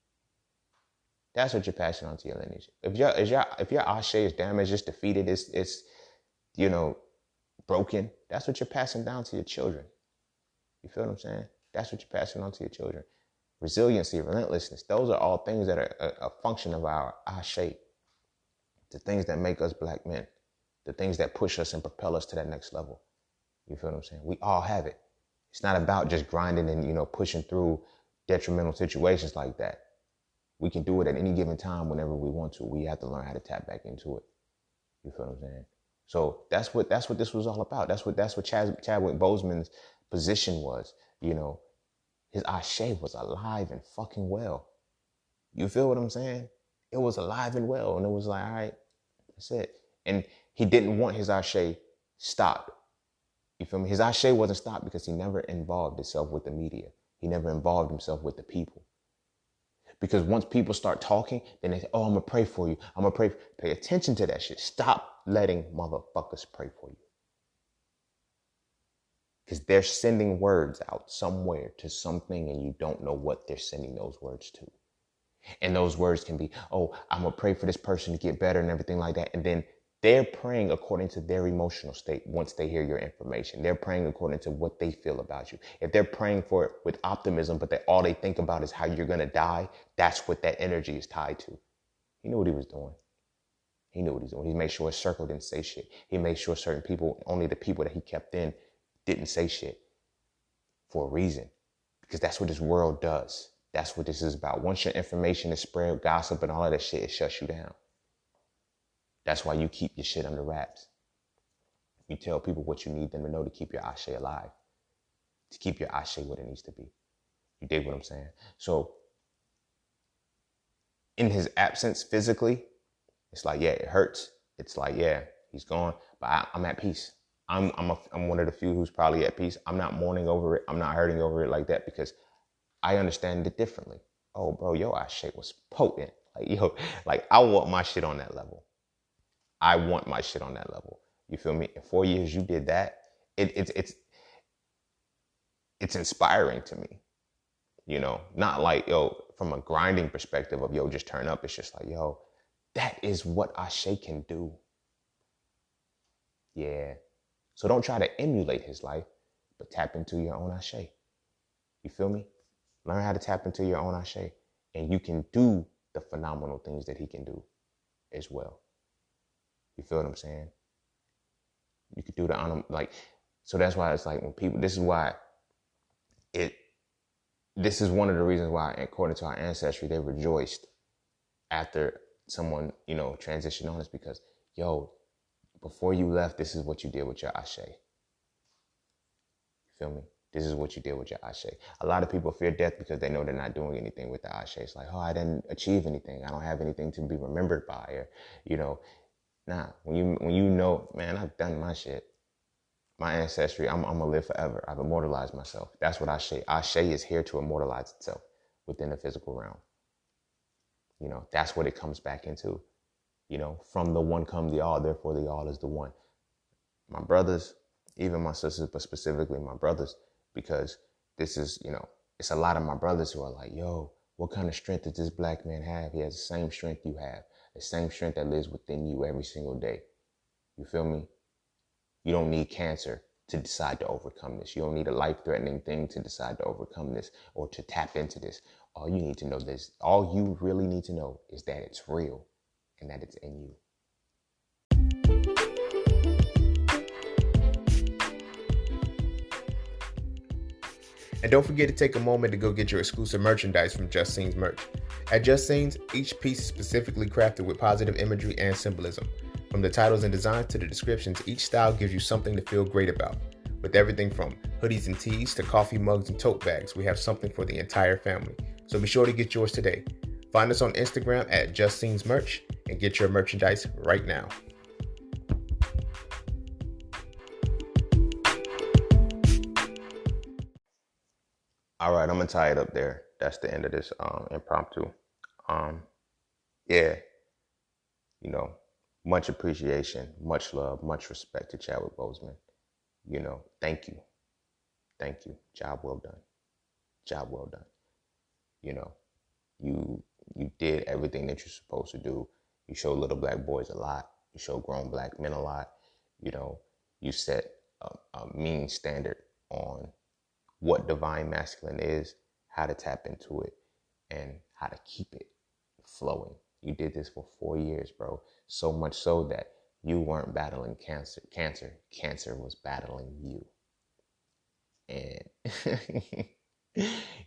S1: That's what you're passing on to your lineage. If your Ashe is damaged, it's defeated, it's broken, that's what you're passing down to your children. You feel what I'm saying? That's what you're passing on to your children. Resiliency, relentlessness, those are all things that are a function of our Ashe. The things that make us black men, the things that push us and propel us to that next level. You feel what I'm saying? We all have it. It's not about just grinding and, pushing through detrimental situations like that. We can do it at any given time whenever we want to. We have to learn how to tap back into it. You feel what I'm saying? So that's what this was all about. That's what Chadwick Boseman's position was. His Ashe was alive and fucking well. You feel what I'm saying? It was alive and well. And it was like, all right, that's it. And he didn't want his Ashe stopped. You feel me? His Ashe wasn't stopped because he never involved himself with the media. He never involved himself with the people. Because once people start talking, then they say, oh, I'm going to pray for you. I'm going to pray. Pay attention to that shit. Stop letting motherfuckers pray for you. Because they're sending words out somewhere to something and you don't know what they're sending those words to. And those words can be, oh, I'm going to pray for this person to get better and everything like that. And then they're praying according to their emotional state once they hear your information. They're praying according to what they feel about you. If they're praying for it with optimism, but all they think about is how you're going to die, that's what that energy is tied to. He knew what he was doing. He knew what he's doing. He made sure his circle didn't say shit. He made sure certain people, only the people that he kept in, didn't say shit for a reason. Because that's what this world does. That's what this is about. Once your information is spread, gossip and all of that shit, it shuts you down. That's why you keep your shit under wraps. You tell people what you need them to know to keep your Ashe alive. To keep your Ashe what it needs to be. You dig what I'm saying? So, in his absence physically, it's like, yeah, it hurts. It's like, yeah, he's gone, but I'm at peace. I'm one of the few who's probably at peace. I'm not mourning over it. I'm not hurting over it like that because I understand it differently. Oh, bro, your Ashe was potent. Like I want my shit on that level. I want my shit on that level. You feel me? In 4 years, you did that. It's inspiring to me. Not like, from a grinding perspective of, just turn up. It's just like, that is what Ashe can do. Yeah. So don't try to emulate his life, but tap into your own Ashe. You feel me? Learn how to tap into your own Ashe. And you can do the phenomenal things that he can do as well. You feel what I'm saying? You could do so that's why it's like when people, this is one of the reasons why, according to our ancestry, they rejoiced after someone, transitioned on us because, before you left, this is what you did with your Ashe. You feel me? This is what you did with your Ashe. A lot of people fear death because they know they're not doing anything with the Ashe. It's like, oh, I didn't achieve anything. I don't have anything to be remembered by, or, Nah, when you know, man, I've done my shit. My ancestry, I'm gonna live forever. I've immortalized myself. That's what Ashe is here to immortalize itself within the physical realm. That's what it comes back into. From the one come the all, therefore the all is the one. My brothers, even my sisters, but specifically my brothers, because this is, it's a lot of my brothers who are like, what kind of strength does this black man have? He has the same strength you have. The same strength that lives within you every single day. You feel me? You don't need cancer to decide to overcome this. You don't need a life-threatening thing to decide to overcome this or to tap into this. All you need to know all you really need to know is that it's real and that it's in you.
S2: And don't forget to take a moment to go get your exclusive merchandise from Just Scenes merch. At Just Scenes, each piece is specifically crafted with positive imagery and symbolism. From the titles and designs to the descriptions, each style gives you something to feel great about. With everything from hoodies and tees to coffee mugs and tote bags, we have something for the entire family. So be sure to get yours today. Find us on Instagram at Just Scenes merch and get your merchandise right now.
S1: All right, I'm gonna tie it up there. That's the end of this impromptu. Um, yeah, you know, much appreciation, much love, much respect to Chadwick Boseman. Thank you, thank you. Job well done. Job well done. You know, you you did everything that you're supposed to do. You show little black boys a lot. You show grown black men a lot. You know, you set a mean standard on what divine masculine is, how to tap into it, and how to keep it flowing. You did this for 4 years, bro. So much so that you weren't battling cancer. Cancer was battling you. And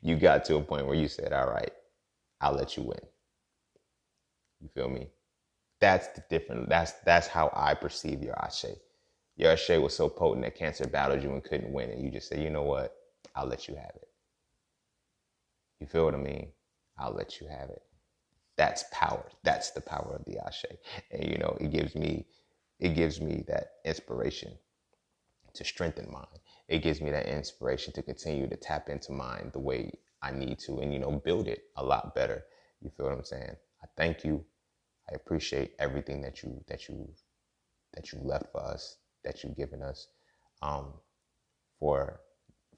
S1: you got to a point where you said, all right, I'll let you win. You feel me? That's the different. That's how I perceive your Ashe. Your Ashe was so potent that cancer battled you and couldn't win, and you just said, you know what? I'll let you have it. You feel what I mean? I'll let you have it. That's power. That's the power of the Ashe. And it gives me that inspiration to strengthen mine. It gives me that inspiration to continue to tap into mine the way I need to and build it a lot better. You feel what I'm saying? I thank you. I appreciate everything that you left for us, that you've given us.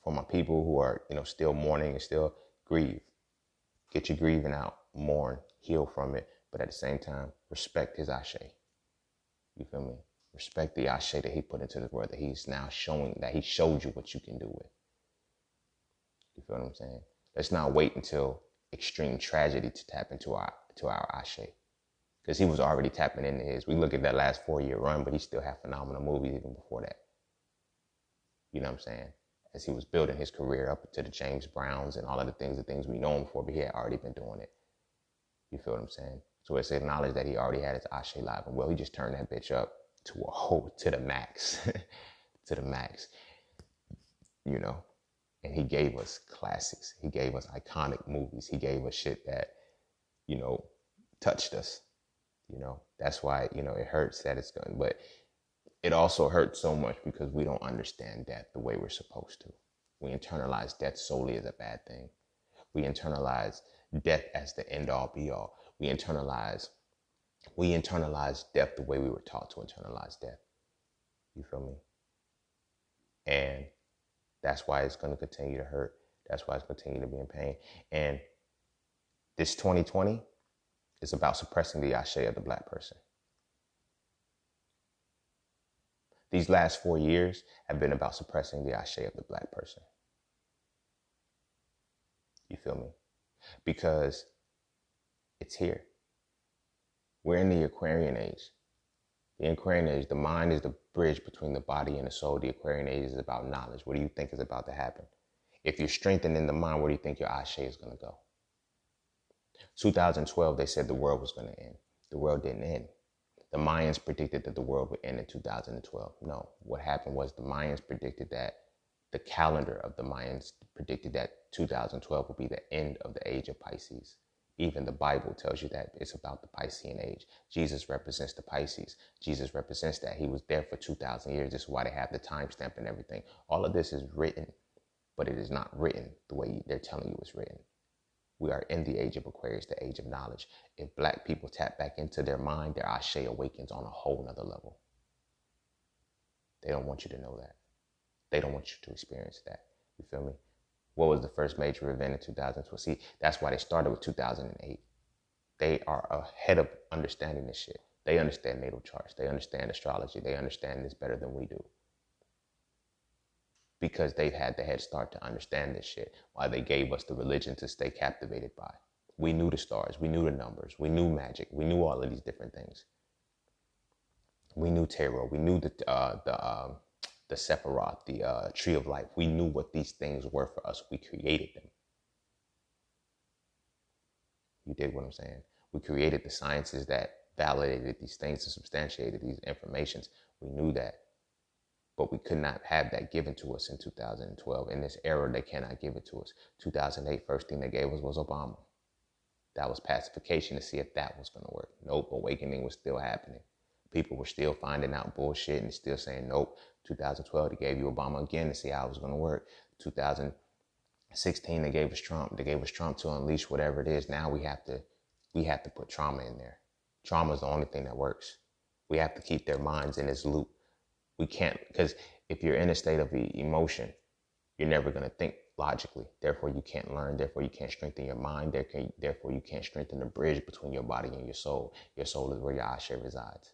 S1: For my people who are still mourning and still grieve, get your grieving out, mourn, heal from it, but at the same time respect his Ashe. You feel me? Respect the Ashe that he put into the world, that he's now showing, that he showed you what you can do with. You feel what I'm saying? Let's not wait until extreme tragedy to tap into our Ashe, because he was already tapping into his. We look at that last 4-year run, but he still had phenomenal movies even before that. You know what I'm saying? As he was building his career up to the James Browns and all of the things we know him for, but he had already been doing it. You feel what I'm saying? So it's acknowledged that he already had his Ashe live, and well, he just turned that bitch up to the max, to the max. And he gave us classics. He gave us iconic movies. He gave us shit that, touched us. That's why, it hurts that it's done. But it also hurts so much because we don't understand death the way we're supposed to. We internalize death solely as a bad thing. We internalize death as the end all be all. We internalize death the way we were taught to internalize death. You feel me? And that's why it's going to continue to hurt. That's why it's going to continue to be in pain. And this 2020 is about suppressing the Ashe of the black person. These last 4 years have been about suppressing the Ashe of the black person. You feel me? Because it's here. We're in the Aquarian age. The Aquarian age, the mind is the bridge between the body and the soul. The Aquarian age is about knowledge. What do you think is about to happen? If you're strengthened in the mind, where do you think your Ashe is going to go? 2012, they said the world was going to end. The world didn't end. The Mayans predicted that the world would end in 2012. No, what happened was the Mayans predicted that the calendar of the Mayans predicted that 2012 would be the end of the age of Pisces. Even the Bible tells you that it's about the Piscean age. Jesus represents the Pisces. Jesus represents that. He was there for 2,000 years. This is why they have the timestamp and everything. All of this is written, but it is not written the way they're telling you it's written. We are in the age of Aquarius, the age of knowledge. If black people tap back into their mind, their Ashe awakens on a whole nother level. They don't want you to know that. They don't want you to experience that. You feel me? What was the first major event in 2012? See, that's why they started with 2008. They are ahead of understanding this shit. They understand natal charts. They understand astrology. They understand this better than we do. Because they've had the head start to understand this shit, why they gave us the religion to stay captivated by. We knew the stars, we knew the numbers, we knew magic, we knew all of these different things. We knew tarot, we knew the Sephiroth, the tree of life. We knew what these things were for us. We created them. You dig what I'm saying? We created the sciences that validated these things and substantiated these informations. We knew that. But we could not have that given to us in 2012. In this era, they cannot give it to us. 2008, first thing they gave us was Obama. That was pacification to see if that was going to work. Nope, awakening was still happening. People were still finding out bullshit and still saying, nope. 2012, they gave you Obama again to see how it was going to work. 2016, they gave us Trump. They gave us Trump to unleash whatever it is. Now we have to put trauma in there. Trauma is the only thing that works. We have to keep their minds in this loop. We can't, because if you're in a state of emotion, you're never going to think logically. Therefore, you can't learn. Therefore, you can't strengthen your mind. Therefore, you can't strengthen the bridge between your body and your soul. Your soul is where your Ashe resides.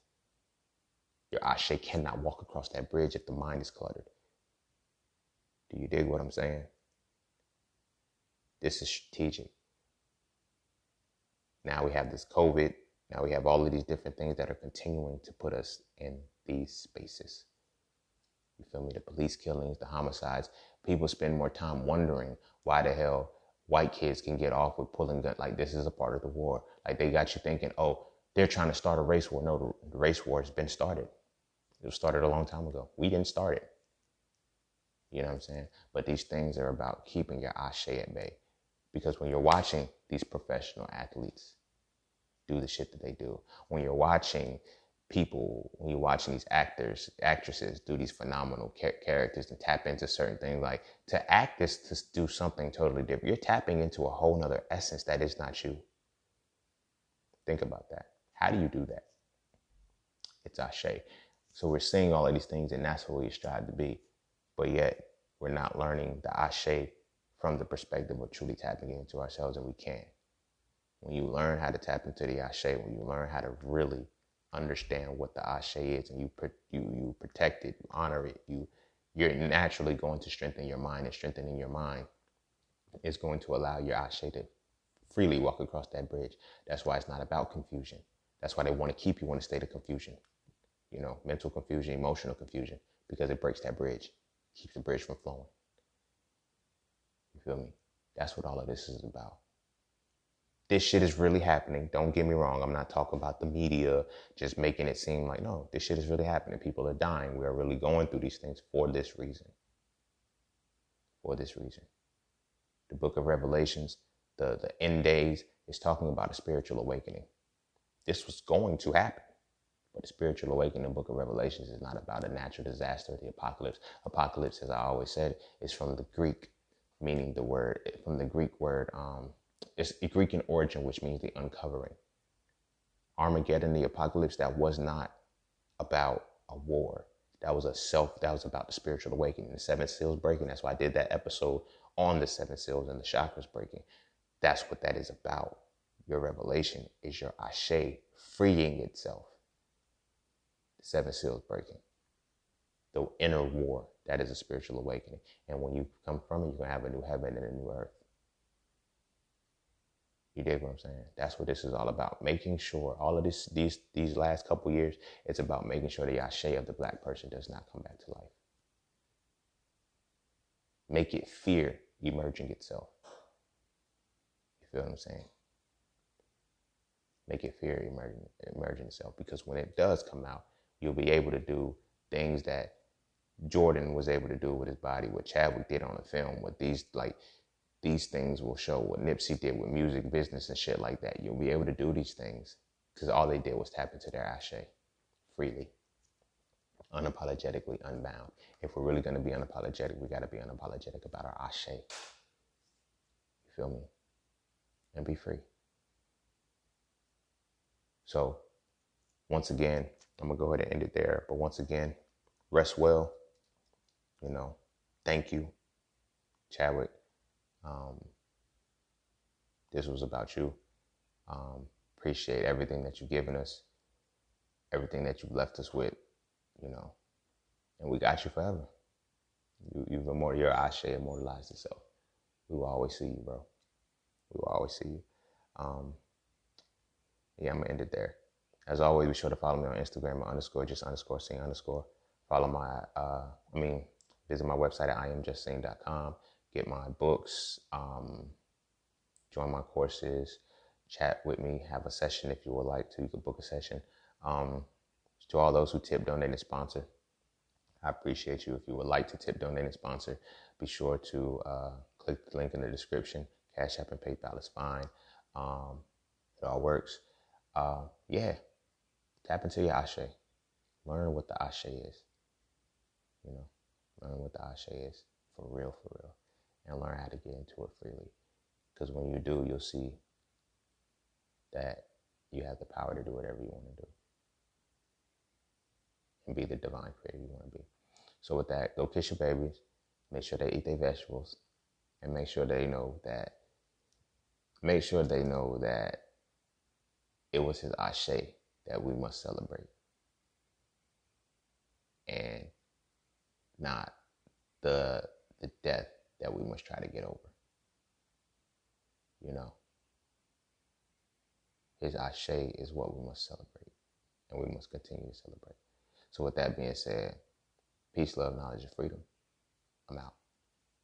S1: Your Ashe cannot walk across that bridge if the mind is cluttered. Do you dig what I'm saying? This is strategic. Now we have this COVID. Now we have all of these different things that are continuing to put us in these spaces. You feel me? The police killings, the homicides. People spend more time wondering why the hell white kids can get off with pulling guns. Like, this is a part of the war. Like, they got you thinking, oh, they're trying to start a race war. No, the race war has been started. It was started a long time ago. We didn't start it. You know what I'm saying? But these things are about keeping your Ashe at bay. Because when you're watching these professional athletes do the shit that they do, when you're watching people, when you're watching these actors, actresses do these phenomenal characters and tap into certain things, like, to act is to do something totally different. You're tapping into a whole nother essence that is not you. Think about that. How do you do that? It's Ashe. So we're seeing all of these things, and that's what we strive to be. But yet we're not learning the Ashe from the perspective of truly tapping into ourselves, and we can't. When you learn how to tap into the Ashe, when you learn how to really understand what the Ashe is, and you protect it, you honor it, you're naturally going to strengthen your mind, and strengthening your mind is going to allow your Ashe to freely walk across that bridge. That's why it's not about confusion. That's why they want to keep you in a state of confusion. You know, mental confusion, emotional confusion, because it breaks that bridge, keeps the bridge from flowing. You feel me? That's what all of this is about. This shit is really happening. Don't get me wrong. I'm not talking about the media just making it seem like, no, this shit is really happening. People are dying. We are really going through these things for this reason. For this reason. The book of Revelations, the end days, is talking about a spiritual awakening. This was going to happen. But the spiritual awakening in the book of Revelations is not about a natural disaster, the apocalypse. Apocalypse, as I always said, is from the Greek, meaning the word, from the Greek word, it's a Greek in origin, which means the uncovering. Armageddon, the apocalypse, that was not about a war. That was about the spiritual awakening, the seven seals breaking. That's why I did that episode on the seven seals and the chakras breaking. That's what that is about. Your revelation is your Ashe freeing itself. The seven seals breaking. The inner war, that is a spiritual awakening. And when you come from it, you're going to have a new heaven and a new earth. You dig what I'm saying? That's what this is all about. Making sure all of these last couple years, it's about making sure the Ashe of the black person does not come back to life. Make it fear emerging itself. You feel what I'm saying? Make it fear emerging itself. Because when it does come out, you'll be able to do things that Jordan was able to do with his body, what Chadwick did on the film, what these things will show, what Nipsey did with music business and shit like that. You'll be able to do these things because all they did was tap into their Ashe freely, unapologetically, unbound. If we're really going to be unapologetic, we got to be unapologetic about our Ashe. You feel me? And be free. So, once again, I'm going to go ahead and end it there. But once again, rest well. You know, thank you, Chadwick. This was about you. Appreciate everything that you've given us, everything that you've left us with, you know, and we got you forever. Your Ashe immortalized itself. We will always see you, bro. We will always see you. Yeah, I'm gonna end it there. As always, be sure to follow me on Instagram _sing_. follow visit my website at iamjustsaying.com, get my books, join my courses, chat with me, have a session if you would like to. You can book a session. To all those who tip, donate, and sponsor, I appreciate you. If you would like to tip, donate, and sponsor, be sure to click the link in the description. Cash App and PayPal is fine. It all works. Yeah, tap into your ashe. Learn what the ashe is. Learn what the ashe is for real, and learn how to get into it freely. Because when you do, you'll see that you have the power to do whatever you want to do and be the divine creator you want to be. So with that, go kiss your babies. Make sure they eat their vegetables, and make sure they know that. It was his ashe that we must celebrate, and not the death that we must try to get over. His ashe is what we must celebrate, and we must continue to celebrate. So with that being said, peace, love, knowledge, and freedom. I'm out.